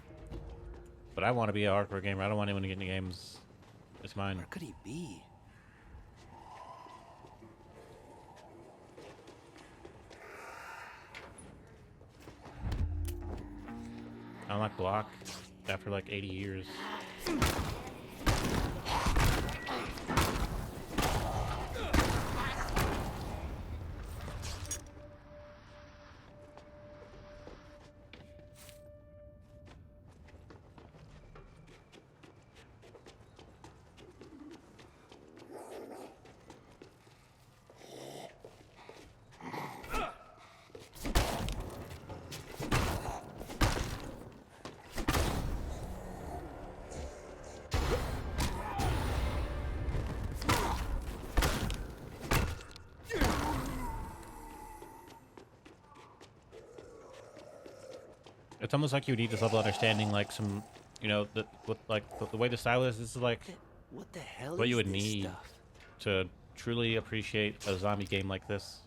A: but I want to be a hardcore gamer. I don't want anyone to get into games. It's mine.
L: Where could he be?
A: I unlocked block after like 80 years. It's almost like you need this level of understanding, like some, you know, the way the style is. This is like
L: What the hell
A: what
L: is
A: you would
L: this
A: need
L: stuff?
A: to truly appreciate a zombie game like this.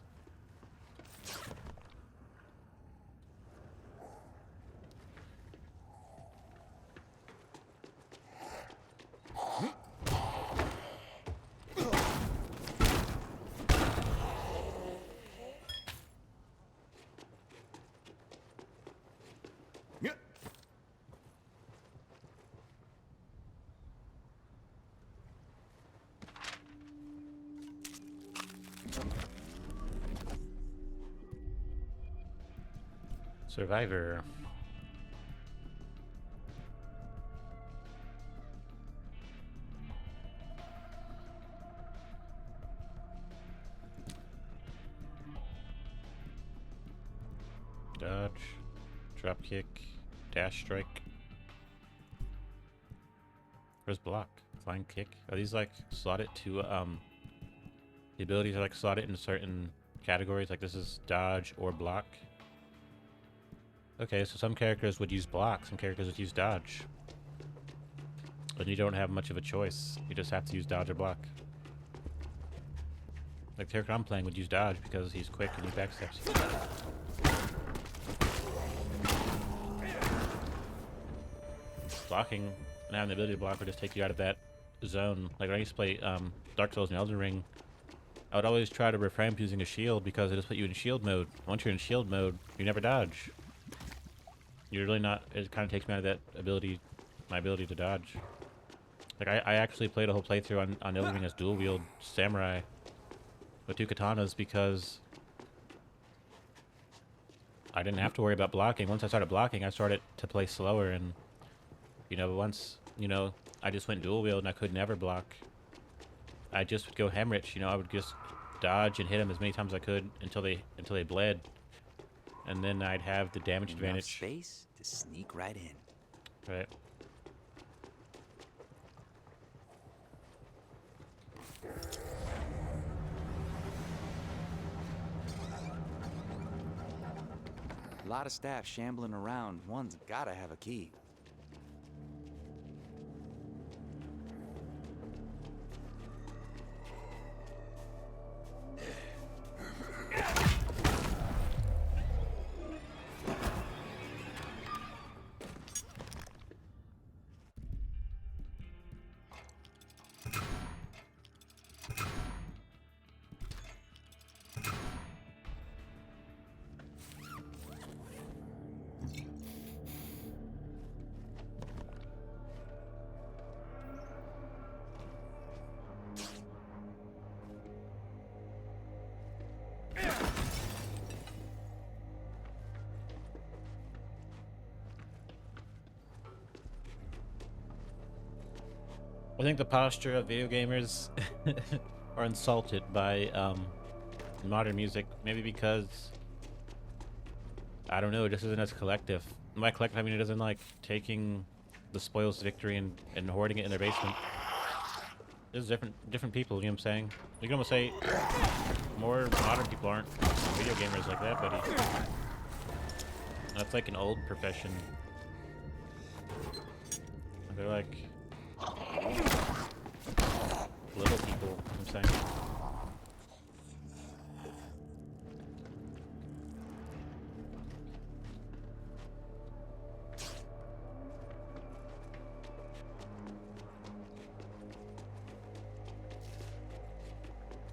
A: Survivor. Dodge, drop kick, dash strike. Where's block? Flying kick? Are these like slotted to the abilities are like slotted in certain categories? Like this is dodge or block? Okay, so some characters would use block, some characters would use dodge. And you don't have much of a choice. You just have to use dodge or block. Like the character I'm playing would use dodge because he's quick and he backsteps. Blocking and having the ability to block would just take you out of that zone. Like when I used to play Dark Souls and Elden Ring, I would always try to refrain from using a shield because it just put you in shield mode. Once you're in shield mode, you never dodge. You're really not, it kind of takes me out of that ability, my ability to dodge. Like I actually played a whole playthrough on Elden Ring as dual wield samurai with 2 katanas because I didn't have to worry about blocking. Once I started blocking, I started to play slower, and you know, once, you know, I just went dual wield and I could never block. I just would go Hemorrhage, you know, I would just dodge and hit them as many times as I could until they bled. And then I'd have the damage advantage.
L: Space to sneak right in.
A: Right.
I: A lot of staff shambling around. One's gotta have a key.
A: I think the posture of video gamers are insulted by modern music. Maybe because, I don't know, it just isn't as collective. By collective, I mean it isn't like taking the spoils of victory and hoarding it in their basement. There's different people, you know what I'm saying? You can almost say more modern people aren't video gamers like that, buddy. That's like an old profession. They're like little people, I'm saying.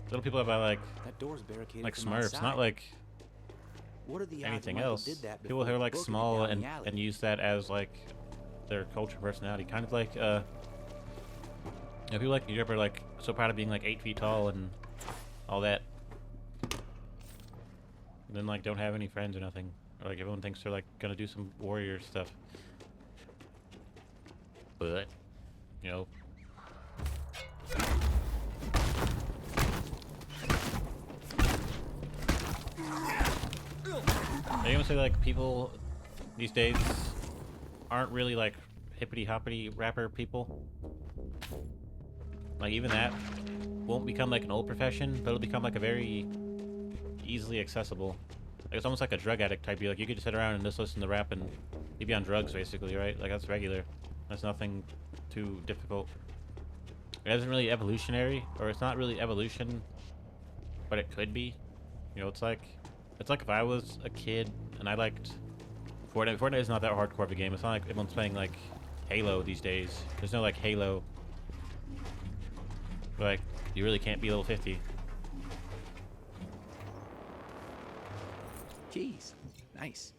A: Little people that like
I: That door's barricaded
A: like
I: from
A: Smurfs,
I: outside.
A: not like
I: What are the odds
A: anything
I: Michael
A: else.
I: did that
A: People who
I: before
A: are like
I: booking it
A: small
I: down
A: and
I: the alley?
A: and use that as like their culture personality, kind of like you know, people like Europe are like so proud of being like 8 feet tall and all that, and then like don't have any friends or nothing, or like everyone thinks they're like gonna do some warrior stuff, but you know. I'm gonna say like people these days aren't really like hippity hoppity rapper people. Like even that won't become like an old profession, but it'll become like a very easily accessible. Like it's almost like a drug addict type deal. Like you could just sit around and just listen to rap and You'd be on drugs, basically, right? Like, that's regular. That's nothing too difficult. It isn't really evolutionary, or it's not really evolution, but it could be. You know, it's like if I was a kid and I liked Fortnite. Fortnite is not that hardcore of a game. It's not like everyone's playing like Halo these days. There's no like Halo. Like, you really can't be level 50.
I: Jeez, nice.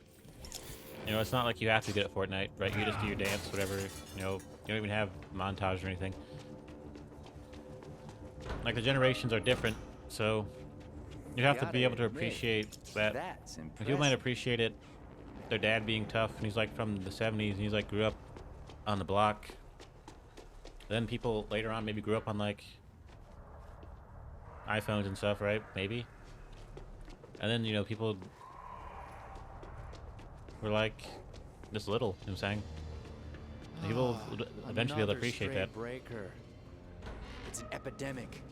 A: You know, it's not like you have to get at Fortnite, right? You just do your dance, whatever. You know, you don't even have montage or anything. Like, the generations are different, so you have to be able to appreciate that.
I: That's
A: People might appreciate it, their dad being tough, and he's like from the 70s, and he's like grew up on the block. Then people later on maybe grew up on like iPhones and stuff, right? Maybe. And then, you know, people were like this little, you know what I'm saying? People will eventually be able to appreciate that.
I: Breaker. It's an epidemic.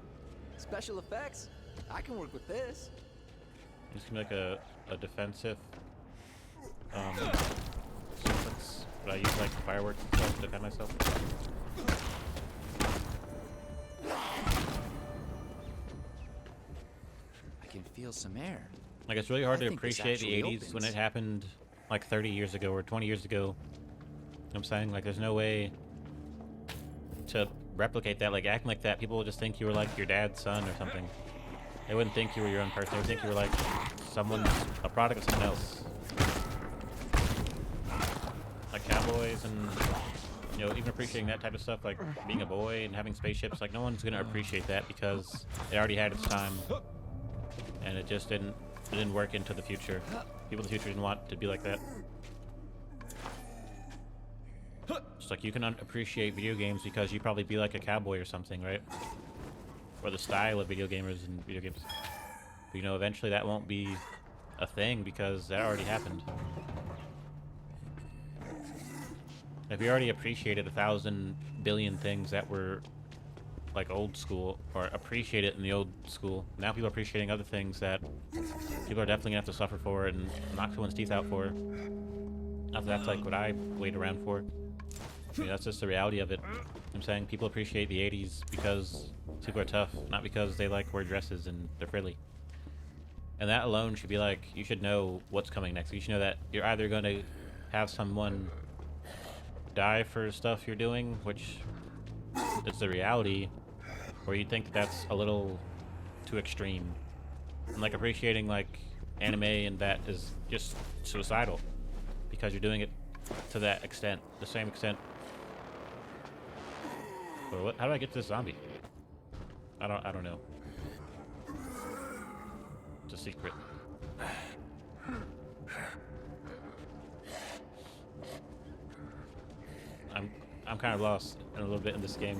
I: Special effects? I can work with this.
A: This can be like a defensive sequence, but I use like fireworks and stuff to defend myself.
I: I can feel some air.
A: Like, it's really hard
I: I
A: to
I: think this
A: appreciate the
I: actually
A: 80s when
I: opens.
A: it happened like 30 years ago or 20 years ago. You know what I'm saying? Like, there's no way to replicate that. Like, acting like that, people would just think you were like your dad's son or something. They wouldn't think you were your own person. They would think you were like a product of someone else. Like cowboys and, you know, even appreciating that type of stuff, like being a boy and having spaceships. Like, no one's gonna appreciate that because it already had its time, and it just didn't work into the future. People in the future didn't want to be like that. Just like you can appreciate video games because you probably be like a cowboy or something, right? Or the style of video gamers and video games. But, you know, eventually that won't be a thing because that already happened. If you already appreciated 1,000 billion things that were like old school, or appreciate it in the old school, now people are appreciating other things that people are definitely gonna have to suffer for and knock someone's teeth out for. Not that that's like what I wait around for. I mean, that's just the reality of it. I'm saying people appreciate the 80s because people are tough, not because they like wear dresses and they're frilly. And that alone should be like, you should know what's coming next. You should know that you're either going to have someone die for stuff you're doing, which is the reality, or you think that that's a little too extreme. And like appreciating like anime and that is just suicidal because you're doing it to that extent, the same extent. But what? How do I get to this zombie? I don't know. It's a secret. I'm kind of lost in a little bit in this game.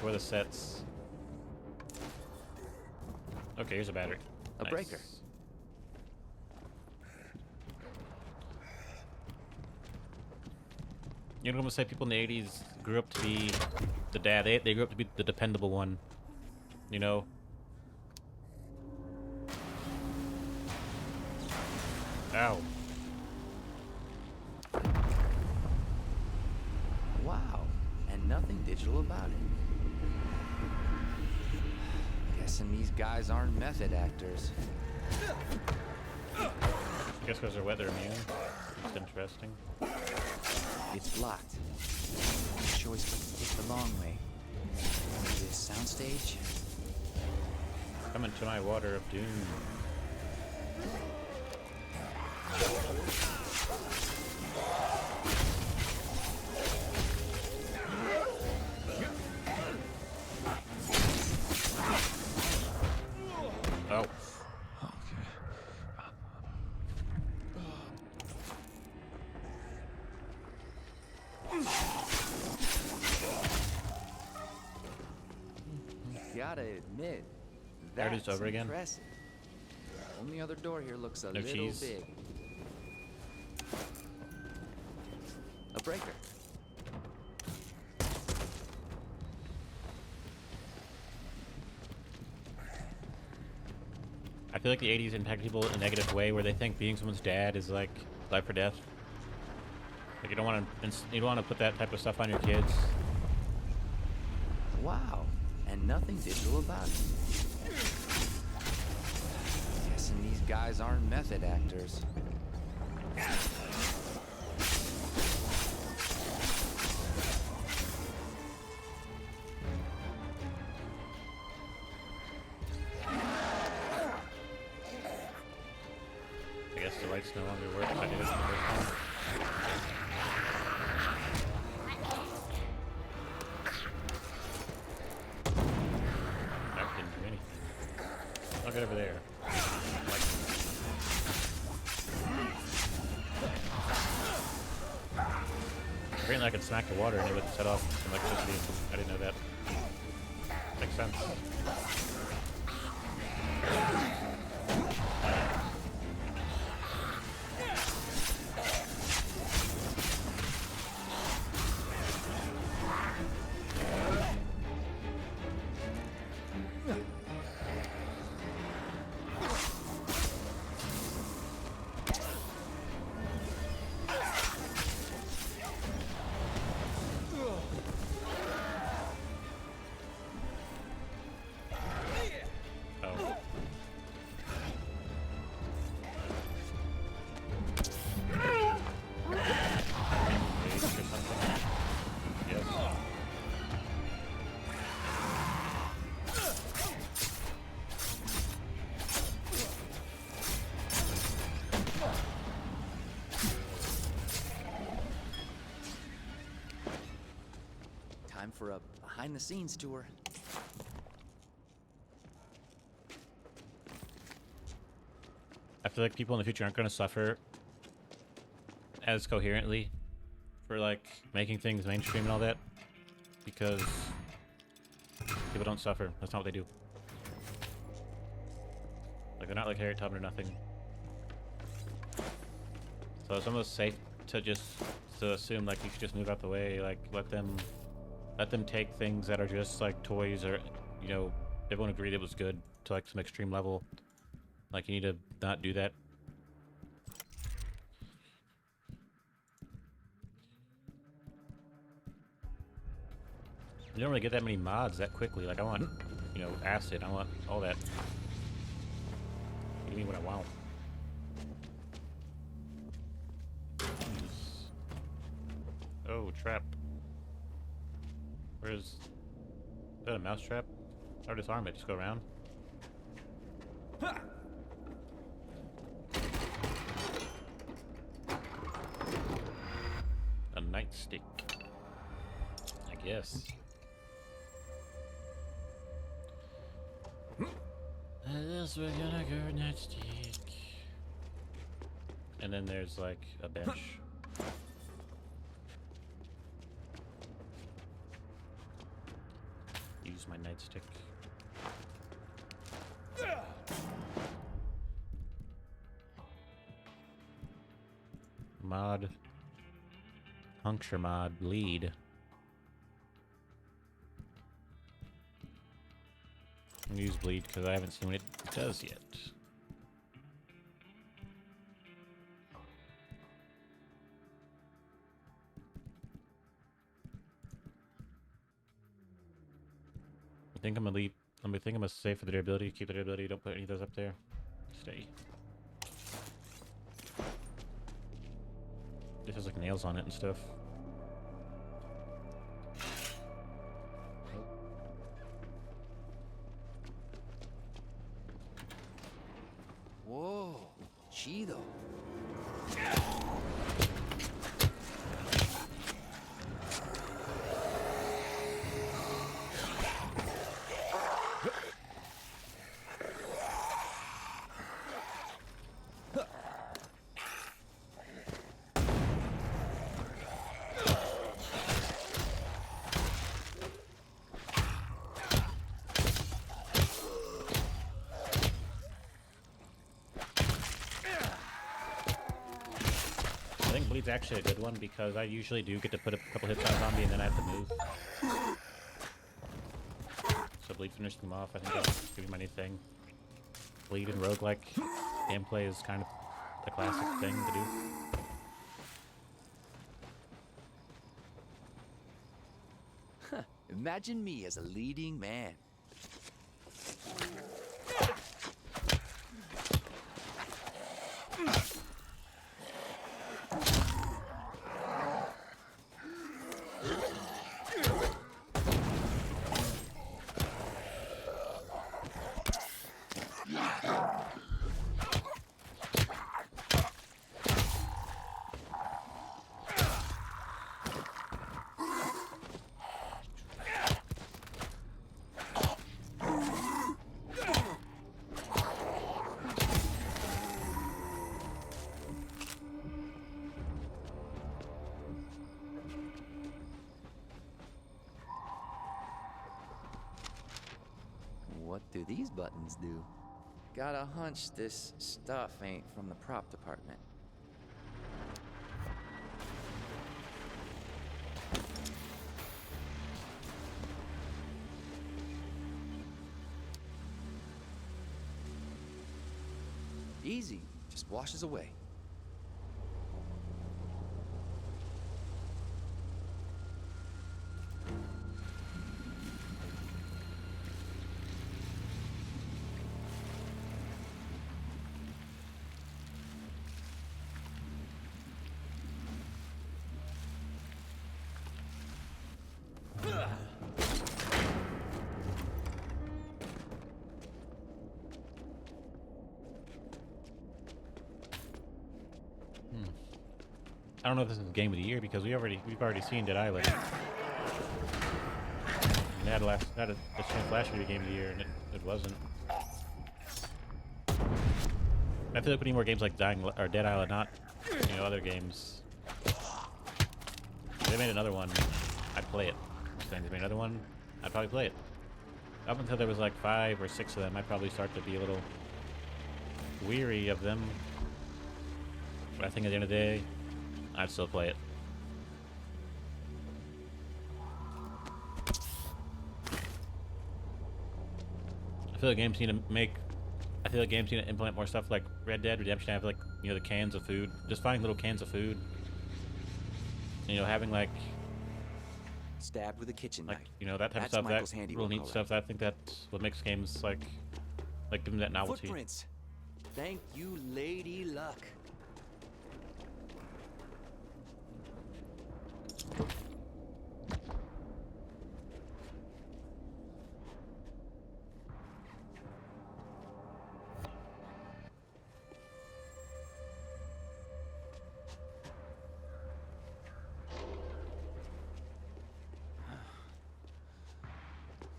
A: Where the sets? Okay, here's a battery.
I: A breaker.
A: You know what I'm gonna say? People in the 80s grew up to be the dad. They grew up to be the dependable one. You know? Ow.
I: Wow, and nothing digital about it. Guessing these guys aren't method actors.
A: I guess because they're weather immune. It's interesting.
I: It's blocked. No choice but to take the long way. This soundstage.
A: Come into my water of doom. Oh.
I: Gotta admit,
A: There it is,
I: that's
A: over again.
I: impressive. Only other door here looks a
A: No
I: little
A: cheese.
I: big. A breaker.
A: I feel like the 80s impact people in a negative way where they think being someone's dad is like life or death. Like you don't want to put that type of stuff on your kids.
G: Wow, and nothing digital about it.
I: Guessing these guys aren't method actors.
A: I guess the lights no longer work if I did it the first time. That didn't do anything. I'll get over there. Apparently I could smack the water and it would set off some electricity. I didn't know that. Makes sense.
G: Time for a behind-the-scenes tour.
A: I feel like people in the future aren't going to suffer as coherently for like making things mainstream and all that because people don't suffer. That's not what they do. Like they're not like Harriet Tubman or nothing. So it's almost safe to just assume like you should just move out the way. Like let them take things that are just like toys or you know everyone agreed it was good to like some extreme level. Like you need to not do that. You don't really get that many mods that quickly. Like I want, you know, acid. I want all that. Give me what I want. Jeez. Oh, trap. Where's... Is that a mouse trap? Or disarm it, just go around. A nightstick. I guess. I guess we're gonna go nightstick. And then there's like a bench. Use my nightstick. Mod. Puncture mod. Lead. I'm gonna use bleed because I haven't seen what it does yet. I think I'm gonna leave. I think I'm gonna save for the durability. Keep the durability. Don't put any of those up there. Stay. This has like nails on it and stuff.
I: Whoa, chido.
A: I think bleed's actually a good one because I usually do get to put a couple hits on a zombie and then I have to move. So bleed finished them off. I think that's gonna be my new thing. Bleed and roguelike gameplay is kind of the classic thing to do.
I: Imagine me as a leading man.
G: What do these buttons do? Got a hunch this stuff ain't from the prop department.
I: Easy, just washes away.
A: I don't know if this is game of the year because we've already seen Dead Island. And had a chance last year to be game of the year, and it wasn't. I feel like we need more games like Dead Island, not other games. If they made another one, I'd play it. If they made another one, I'd probably play it. Up until there was like 5 or 6 of them, I'd probably start to be a little weary of them. But I think at the end of the day, I'd still play it. I feel like games need to implement more stuff like Red Dead Redemption. Have like the cans of food. Just finding little cans of food. Having like
I: Stabbed with a kitchen knife.
A: That type of stuff. That real neat stuff. I think that's what makes games like give them that novelty.
I: Footprints. Thank you, Lady Luck.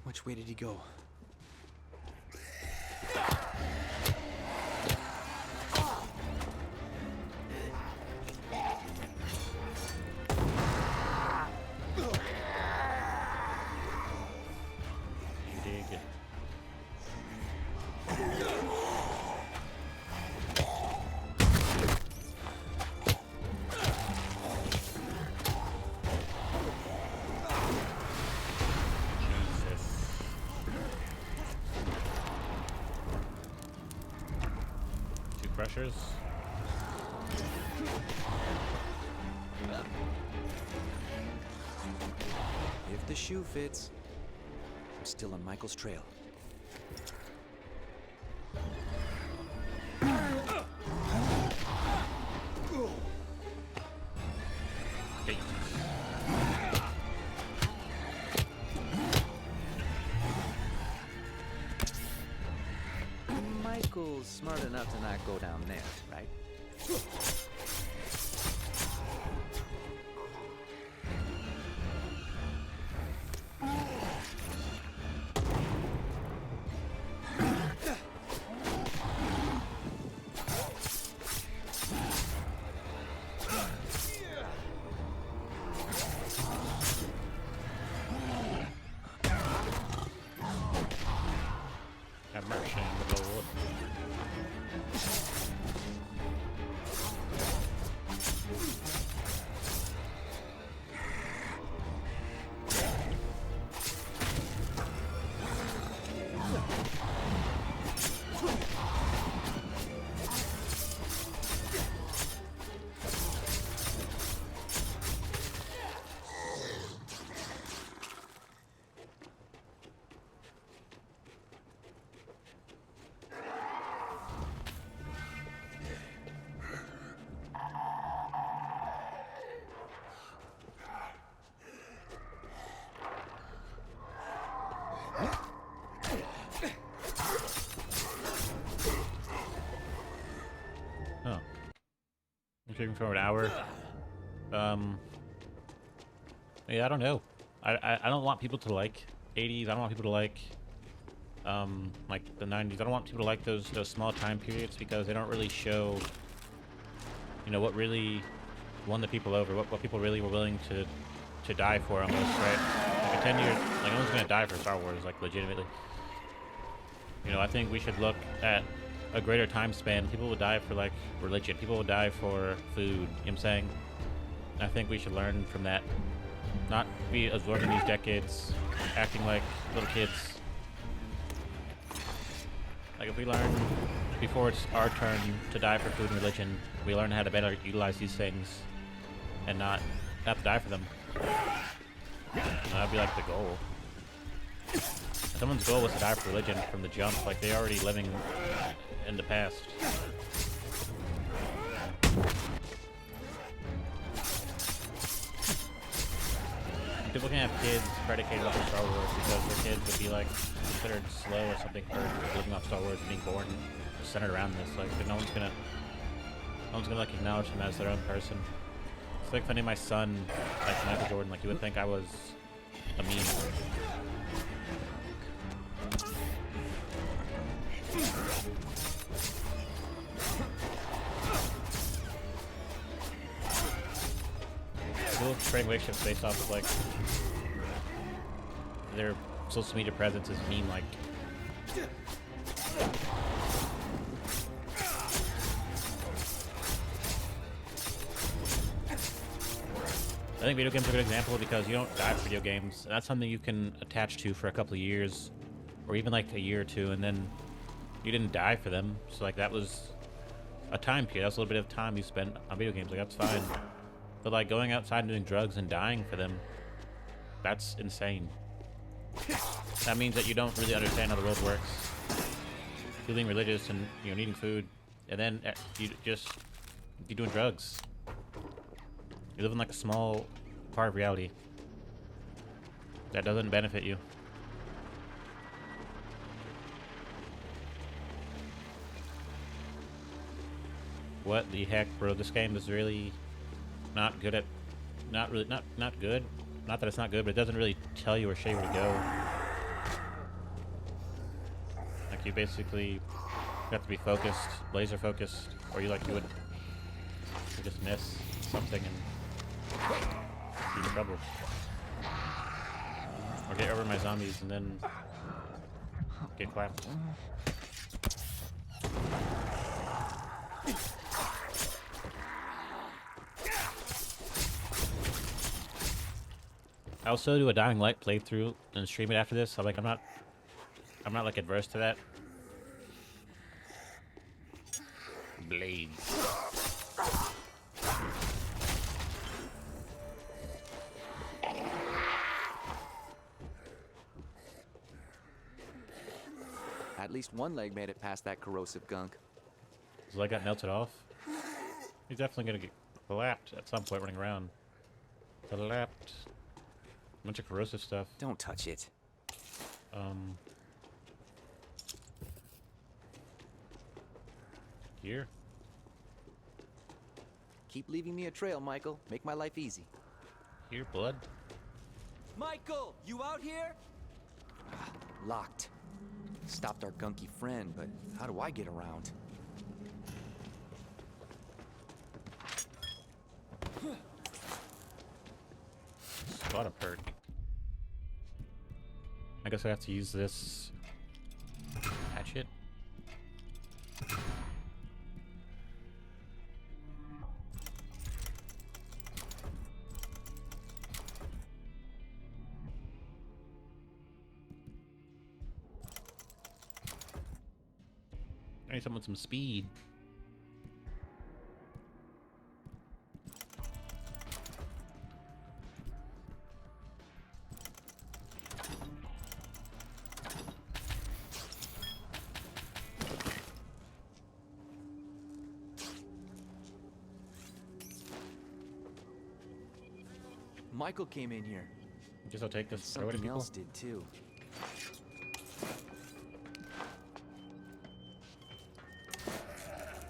I: Which way did he go?
A: Crushers.
I: If the shoe fits, I'm still on Michael's trail.
G: Michael's smart enough to not go down there, right?
A: Have mercy, Lord. Streaming for an hour. Yeah, I don't know. I don't want people to like 80s. I don't want people to like the 90s. I don't want people to like those small time periods because they don't really show, you know, what really won the people over. What people really were willing to die for, almost, right? Like a 10-year, like no one's gonna die for Star Wars, like legitimately. You know, I think we should look at a greater time span. People will die for like religion. People will die for food. You know what I'm saying? I think we should learn from that. Not be absorbed in these decades, acting like little kids. Like if we learn before it's our turn to die for food and religion, we learn how to better utilize these things and not have to die for them. That'd be like the goal. If someone's goal was to die for religion from the jump, like they're already living in the past. People can have kids predicated off of Star Wars because their kids would be like considered slow or something for living off Star Wars and being born centered around this. Like no one's gonna like acknowledge them as their own person. It's like finding my son like Michael Jordan. Like you would think I was a meme. People creating relationships based off of like their social media presence is meme-like. I think video games are a good example because you don't die for video games. And that's something you can attach to for a couple of years, or even like a year or two, and then you didn't die for them. So like that was a time period. That was a little bit of time you spent on video games. Like that's fine. But like going outside and doing drugs and dying for them, that's insane. That means that you don't really understand how the world works. You're being religious and needing food, and then you're doing drugs. You live in like a small part of reality that doesn't benefit you. What the heck, bro? This game is really not good at, not good. Not that it's not good, but it doesn't really tell you or show you where to go. Like you basically have to be focused, laser focused, or you would just miss something and be in trouble. Or get over my zombies and then get clapped. I also do a Dying Light playthrough and stream it after this. So like I'm not like adverse to that. Blades.
G: At least one leg made it past that corrosive gunk.
A: His leg got melted off. He's definitely gonna get clapped at some point running around. Clapped. Bunch of corrosive stuff.
G: Don't touch it.
A: Here.
G: Keep leaving me a trail, Michael. Make my life easy.
A: Here, blood.
I: Michael, you out here?
G: Locked. Stopped our gunky friend, but how do I get around?
A: Spot a perk. I guess I have to use this hatchet. I need someone with some speed.
G: Michael came in here.
A: Guess I'll take this.
G: Something else did too.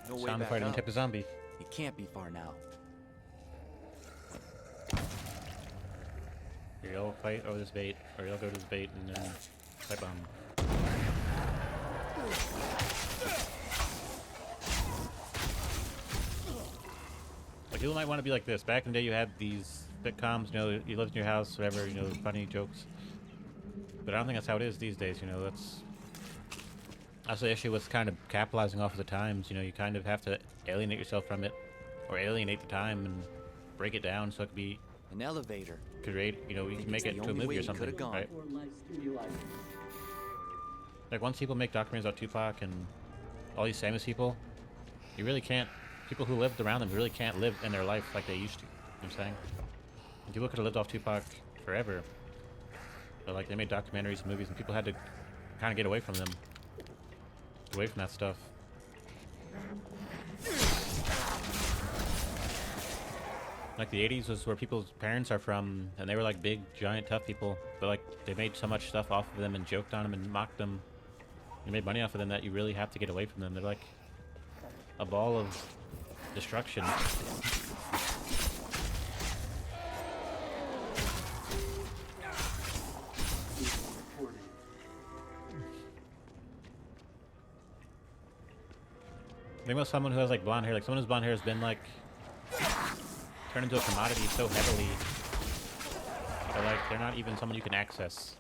G: No way
A: Sound
G: back
A: fighting
G: up.
A: type of zombie.
I: You can't be far now.
A: Here, you'll fight over this bait, or you'll go to this bait and then fight bomb. Like, people might want to be like this. Back in the day, you had these sitcoms, you know, you lived in your house, whatever, you know, funny jokes. But I don't think that's how it is these days, you know, that's the issue with kind of capitalizing off of the times, you know, you kind of have to alienate yourself from it, or alienate the time and break it down so it could be...
G: An elevator.
A: Create, you know, you can make it into a movie or something, right? Like, once people make documentaries about Tupac and all these famous people, you really can't... People who lived around them really can't live in their life like they used to, you know what I'm saying? And people could have lived off Tupac forever. But, like, they made documentaries and movies, and people had to kind of get away from them. Away from that stuff. Like, the 80s was where people's parents are from, and they were, like, big, giant, tough people. But, like, they made so much stuff off of them and joked on them and mocked them. You made money off of them that you really have to get away from them. They're like a ball of destruction. I think about someone who has like blonde hair, like someone whose blonde hair has been like turned into a commodity so heavily that like they're not even someone you can access.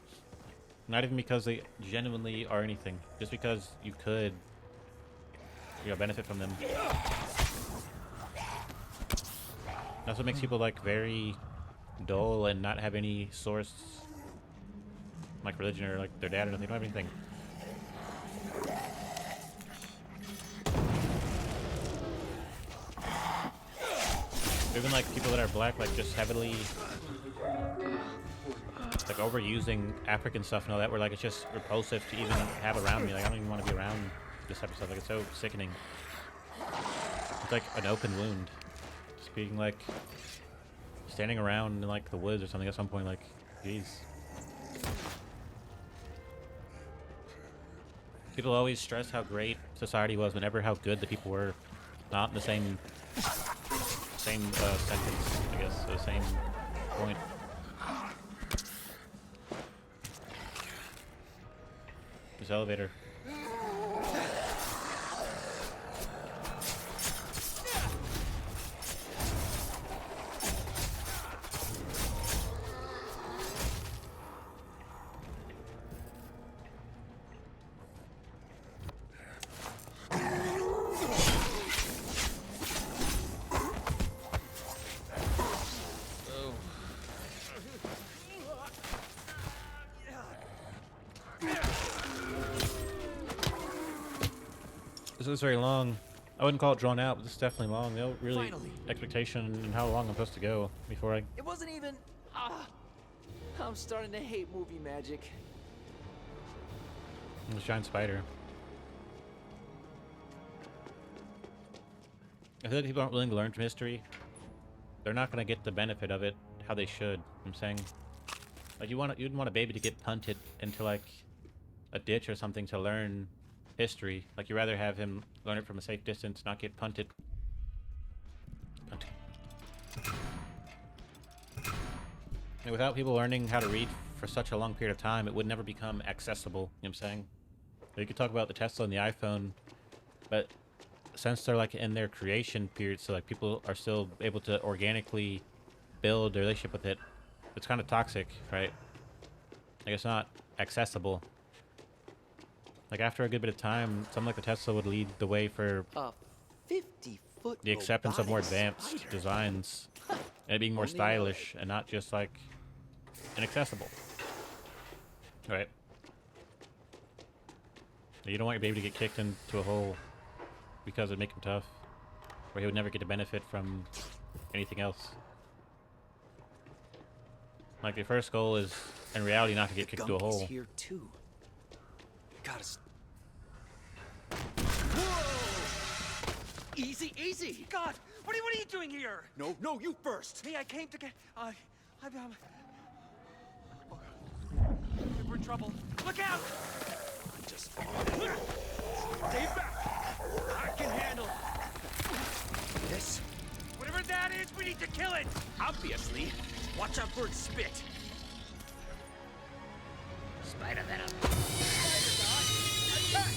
A: Not even because they genuinely are anything, just because you could, you know, benefit from them. That's what makes people like very dull and not have any source, like religion or like their dad or nothing. They don't have anything. Even like people that are black, like just heavily like overusing African stuff and all that, where like it's just repulsive to even have around me. Like I don't even want to be around this type of stuff. Like it's so sickening. It's like an open wound. Just being like standing around in like the woods or something at some point. Like, jeez. People always stress how great society was, whenever how good the people were. Not in the same sentence, I guess, the same point. This elevator. This is very long. I wouldn't call it drawn out, but this is definitely long. No really expectation in how long I'm supposed to go before I...
G: It wasn't even... I'm starting to hate movie magic.
A: The giant spider. I feel like people aren't willing to learn from history. They're not going to get the benefit of it how they should. I'm saying, like you'd want a baby to get punted into like a ditch or something to learn history. Like you'd rather have him learn it from a safe distance, not get punted. And without people learning how to read for such a long period of time, it would never become accessible. You know what I'm saying? You could talk about the Tesla and the iPhone, but since they're like in their creation period, so like people are still able to organically build a relationship with it, it's kind of toxic, right? Like it's not accessible. Like after a good bit of time, something like the Tesla would lead the way for
G: 50-foot
A: the acceptance of more advanced designs and it being more stylish and not just like inaccessible, right? You don't want your baby to get kicked into a hole because it'd make him tough, or he would never get to benefit from anything else. Like the first goal is, in reality, not to get kicked into a hole.
G: Here too. Gotta.
I: Easy, easy.
N: God, what are you doing here?
I: No, you first.
N: Me, I came to get. We're in trouble. Look out!
I: Just
N: stay back. I can handle it.
I: This
N: We need to kill it!
L: Obviously. Watch out for its spit.
N: Spider venom! Spider dog! Attack!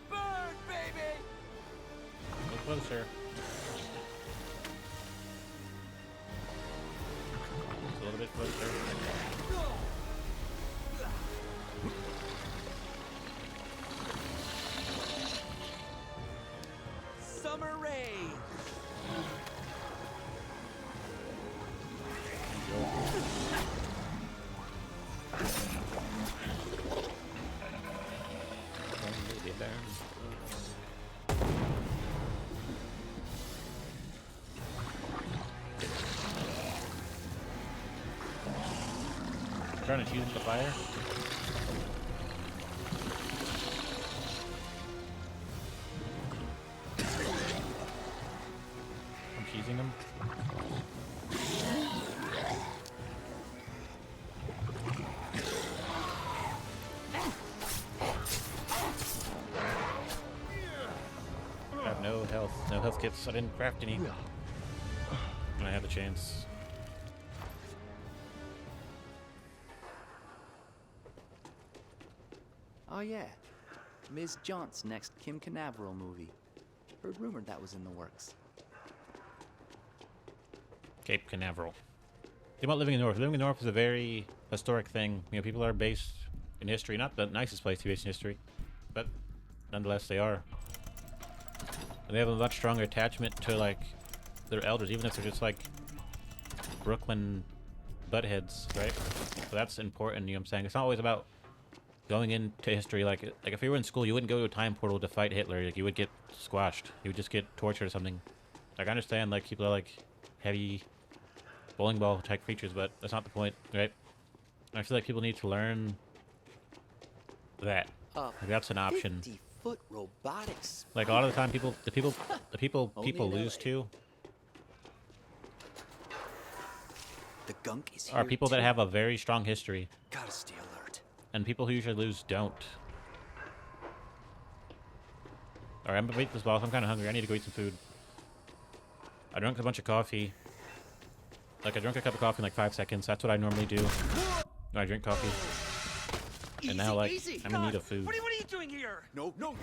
L: Burn, baby!
A: Go closer. Just a little bit closer.
L: Summer rain.
A: Trying to choose the fire. I'm cheesing them. I have no health kits. I didn't craft any. And I have the chance.
G: Oh yeah, Ms. Jaunt's next Kim Canaveral movie. Heard rumored that was in the works.
A: Cape Canaveral. Think about living in the North. Living in the North is a very historic thing. You know, people are based in history. Not the nicest place to be based in history, but nonetheless they are. And they have a much stronger attachment to like their elders, even if they're just like Brooklyn buttheads, right? So that's important. You know what I'm saying? It's not always about going into history. Like if you were in school, you wouldn't go to a time portal to fight Hitler. Like you would get squashed. You would just get tortured or something. Like I understand like people are like heavy bowling ball type creatures, but that's not the point, right? And I feel like people need to learn that. Like that's an option.
L: 50-foot robotics.
A: Like a lot of the time, the people
L: Only in
A: lose
L: LA.
A: to
L: The gunk is
A: are
L: here
A: people that
L: too.
A: have a very strong history,
L: Gotta stay alert.
A: and people who usually lose don't. Alright, I'm gonna beat this boss. I'm kind of hungry. I need to go eat some food. I drank a bunch of coffee. Like I drank a cup of coffee in like 5 seconds. That's what I normally do when I drink coffee. And now like I'm in need of food.
N: What are you doing here?
L: No, no.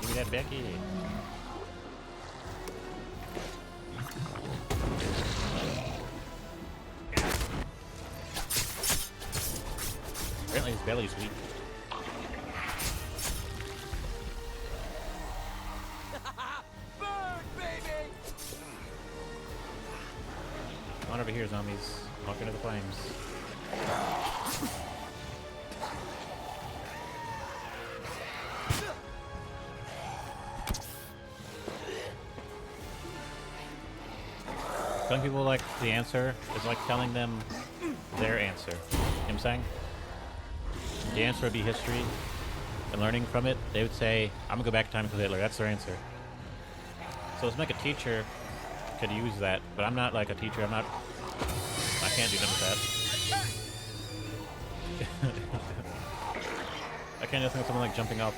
A: Give me that Becky. Apparently his belly's weak.
L: Burn, baby!
A: Come on over here, zombies. Walk into the flames. Telling people like the answer is like telling them their answer. You know what I'm saying? The answer would be history and learning from it. They would say, I'm gonna go back in time and kill Hitler. That's their answer. So it's like a teacher could use that, but I'm not like a teacher. I can't do nothing with that. I can't do something with someone like jumping off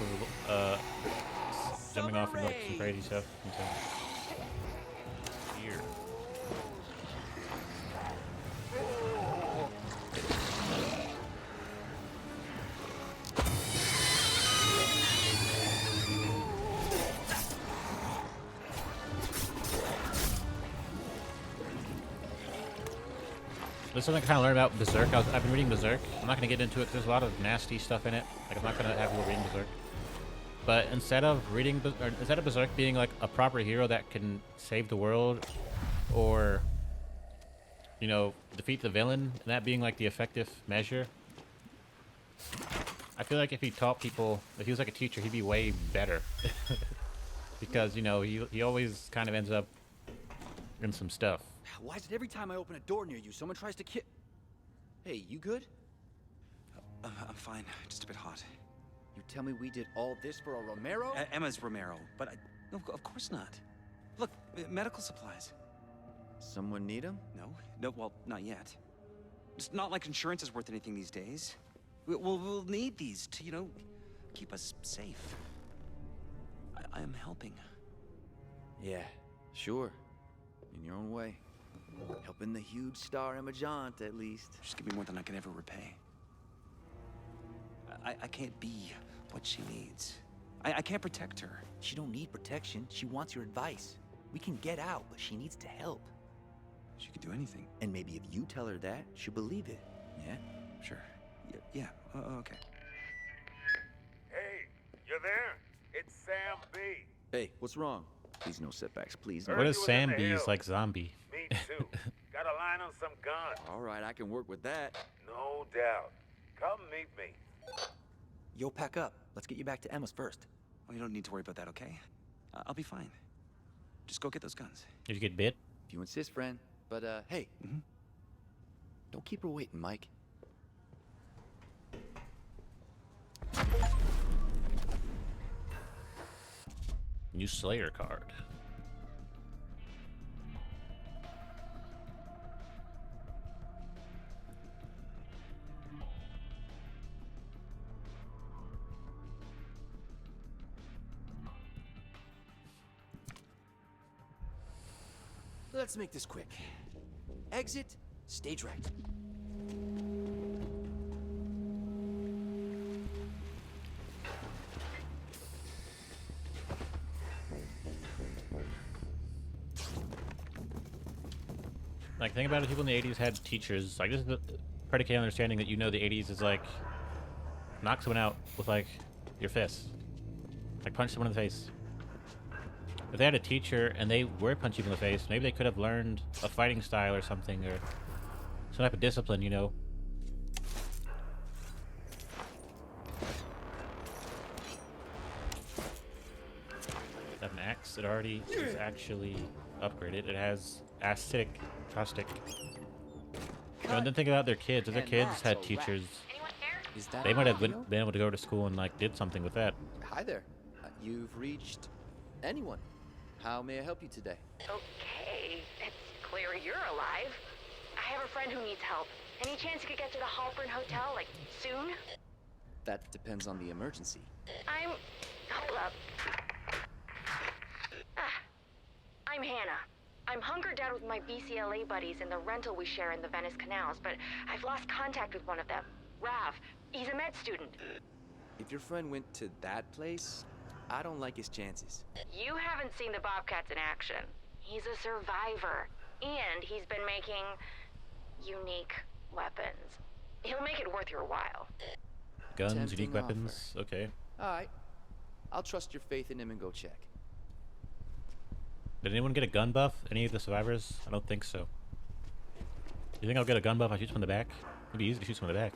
A: of from like some crazy stuff. Here. This is something I kind of learned about Berserk. I've been reading Berserk. I'm not going to get into it because there's a lot of nasty stuff in it. Like, I'm not going to have you reading Berserk. But instead of Berserk being like a proper hero that can save the world or, you know, defeat the villain, and that being like the effective measure, I feel like if he taught people, if he was like a teacher, he'd be way better. Because, you know, he always kind of ends up in some stuff.
I: Why is it every time I open a door near you, someone tries to kill... Hey, you good?
L: I'm fine. Just a bit hot.
I: You tell me we did all this for a Romero?
L: Emma's Romero, but no, of course not. Look, medical supplies.
G: Someone need him?
L: No, well, not yet. It's not like insurance is worth anything these days. We'll need these to, you know, keep us safe. I am helping.
G: Yeah, sure. In your own way. Helping the huge star Emma Jaunt, at least.
L: Just give me more than I can ever repay. I can't be what she needs. I can't protect her.
I: She don't need protection. She wants your advice. We can get out, but she needs to help.
L: She could do anything.
G: And maybe if you tell her that, she'll believe it. Yeah?
L: Sure. Yeah. Okay.
O: Hey, you there? It's Sam B.
G: Hey, what's wrong? Please no setbacks, please.
A: What is Sam B's like zombie?
O: Me too. Got a line on some guns.
G: All right, I can work with that.
O: No doubt. Come meet me.
I: Yo, pack up. Let's get you back to Emma's first.
L: Oh, you don't need to worry about that, okay? I'll be fine. Just go get those guns.
A: Did you get bit?
G: If you insist, friend. But, hey. Don't keep her waiting, Mike.
A: New Slayer card.
I: Let's make this quick. Exit, stage right.
A: Like, think about it, people in the 80s had teachers. Like, this is the predicated understanding that you know the 80s is like, knock someone out with, like, your fist. Like, punch someone in the face. If they had a teacher and they were punching you in the face, maybe they could have learned a fighting style or something, or some type of discipline, you know. That an axe, it already is actually upgraded. It has acidic caustic. You know, and then think about their kids. If their kids had teachers, they might have been able to go to school and like did something with that.
G: Hi there. You've reached anyone. How may I help you today?
P: Okay, it's clear you're alive. I have a friend who needs help. Any chance you could get to the Halpern Hotel, like, soon?
G: That depends on the emergency.
P: Hold up. I'm Hannah. I'm hunkered down with my BCLA buddies in the rental we share in the Venice canals, but I've lost contact with one of them. Rav. He's a med student.
G: If your friend went to that place, I don't like his chances.
P: You haven't seen the Bobcats in action. He's a survivor, and he's been making unique weapons. He'll make it worth your while.
A: Guns,
G: Tempting
A: unique weapons. Okay.
G: All right. I'll trust your faith in him and go check.
A: Did anyone get a gun buff? Any of the survivors? I don't think so. You think I'll get a gun buff if I shoot from the back? It'd be easy to shoot from the back.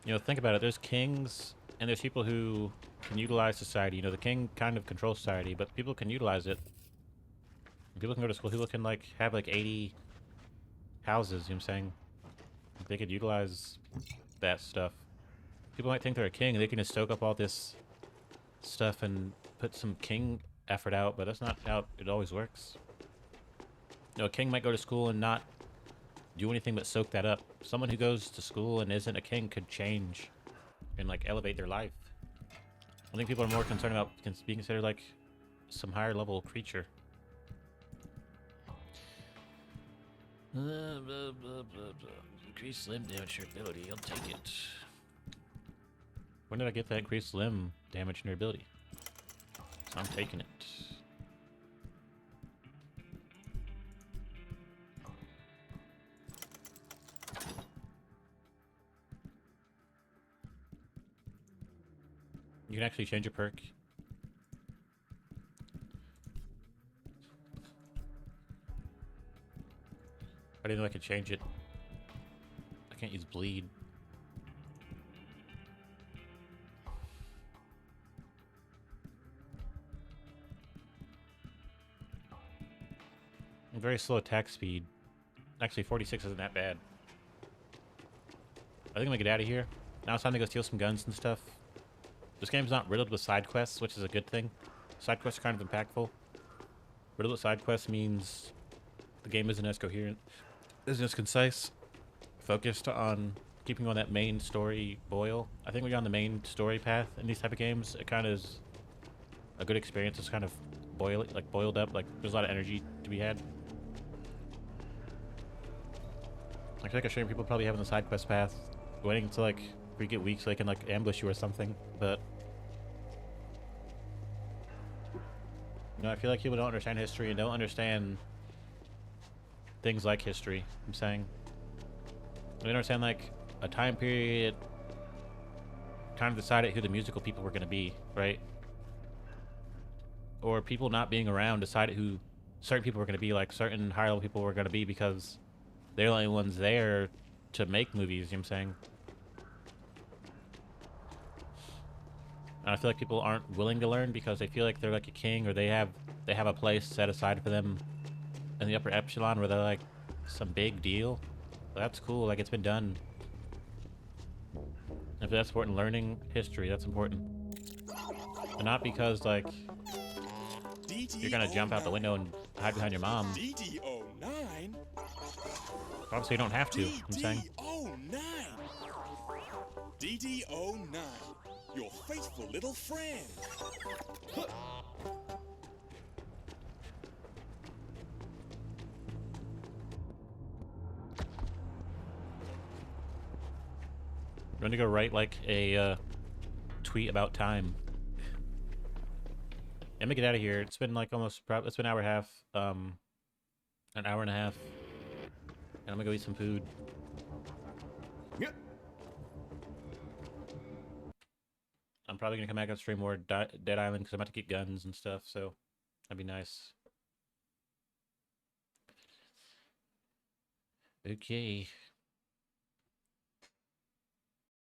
A: You know, think about it. There's kings, and there's people who can utilize society. You know, the king kind of controls society, but people can utilize it. People can go to school. People can, like, have, like, 80 houses, you know what I'm saying? They could utilize that stuff. People might think they're a king, and they can just soak up all this stuff and put some king effort out, but that's not how it always works. You know, a king might go to school and not do anything but soak that up. Someone who goes to school and isn't a king could change and like elevate their life. I think people are more concerned about being considered like some higher level creature. Increased limb damage durability, I'll take it. When did I get that increased limb damage and durability? I'm taking it. You can actually change a perk. I didn't know I could change it. I can't use bleed. Very slow attack speed. Actually, 46 isn't that bad. I think I'm gonna get out of here. Now it's time to go steal some guns and stuff. This game's not riddled with side quests, which is a good thing. side quests are kind of impactful. Riddle side quest means the game isn't as coherent, isn't as concise, focused on keeping on that main story boil. I think we got on the main story path in these type of games. It kind of is a good experience. It's kind of boiled up. Like there's a lot of energy to be had. I feel like a shame people probably have on the side quest path, waiting to like we get weak so they can like ambush you or something. But you know, I feel like people don't understand history and don't understand things like history. I'm saying they don't understand like a time period kind of decided who the musical people were going to be, right? Or people not being around decided who certain people were going to be, like certain higher level people were going to be because they're the only ones there to make movies, you know what I'm saying? And I feel like people aren't willing to learn because they feel like they're like a king or they have a place set aside for them in the upper echelon where they're like some big deal. That's cool, like it's been done. If that's important, learning history, that's important. But not because like you're gonna jump out the window and hide behind your mom.
Q: DD09?
A: Obviously you don't have to, you know what I'm saying?
Q: DD09, your faithful little friend.
A: I'm gonna go write like a tweet about time. Let me get out of here. It's been like it's been an hour and a half, an hour and a half, and I'm gonna go eat some food.
Q: Yep.
A: I'm probably gonna come back and stream more Dead Island because I'm about to get guns and stuff, so that'd be nice. Okay.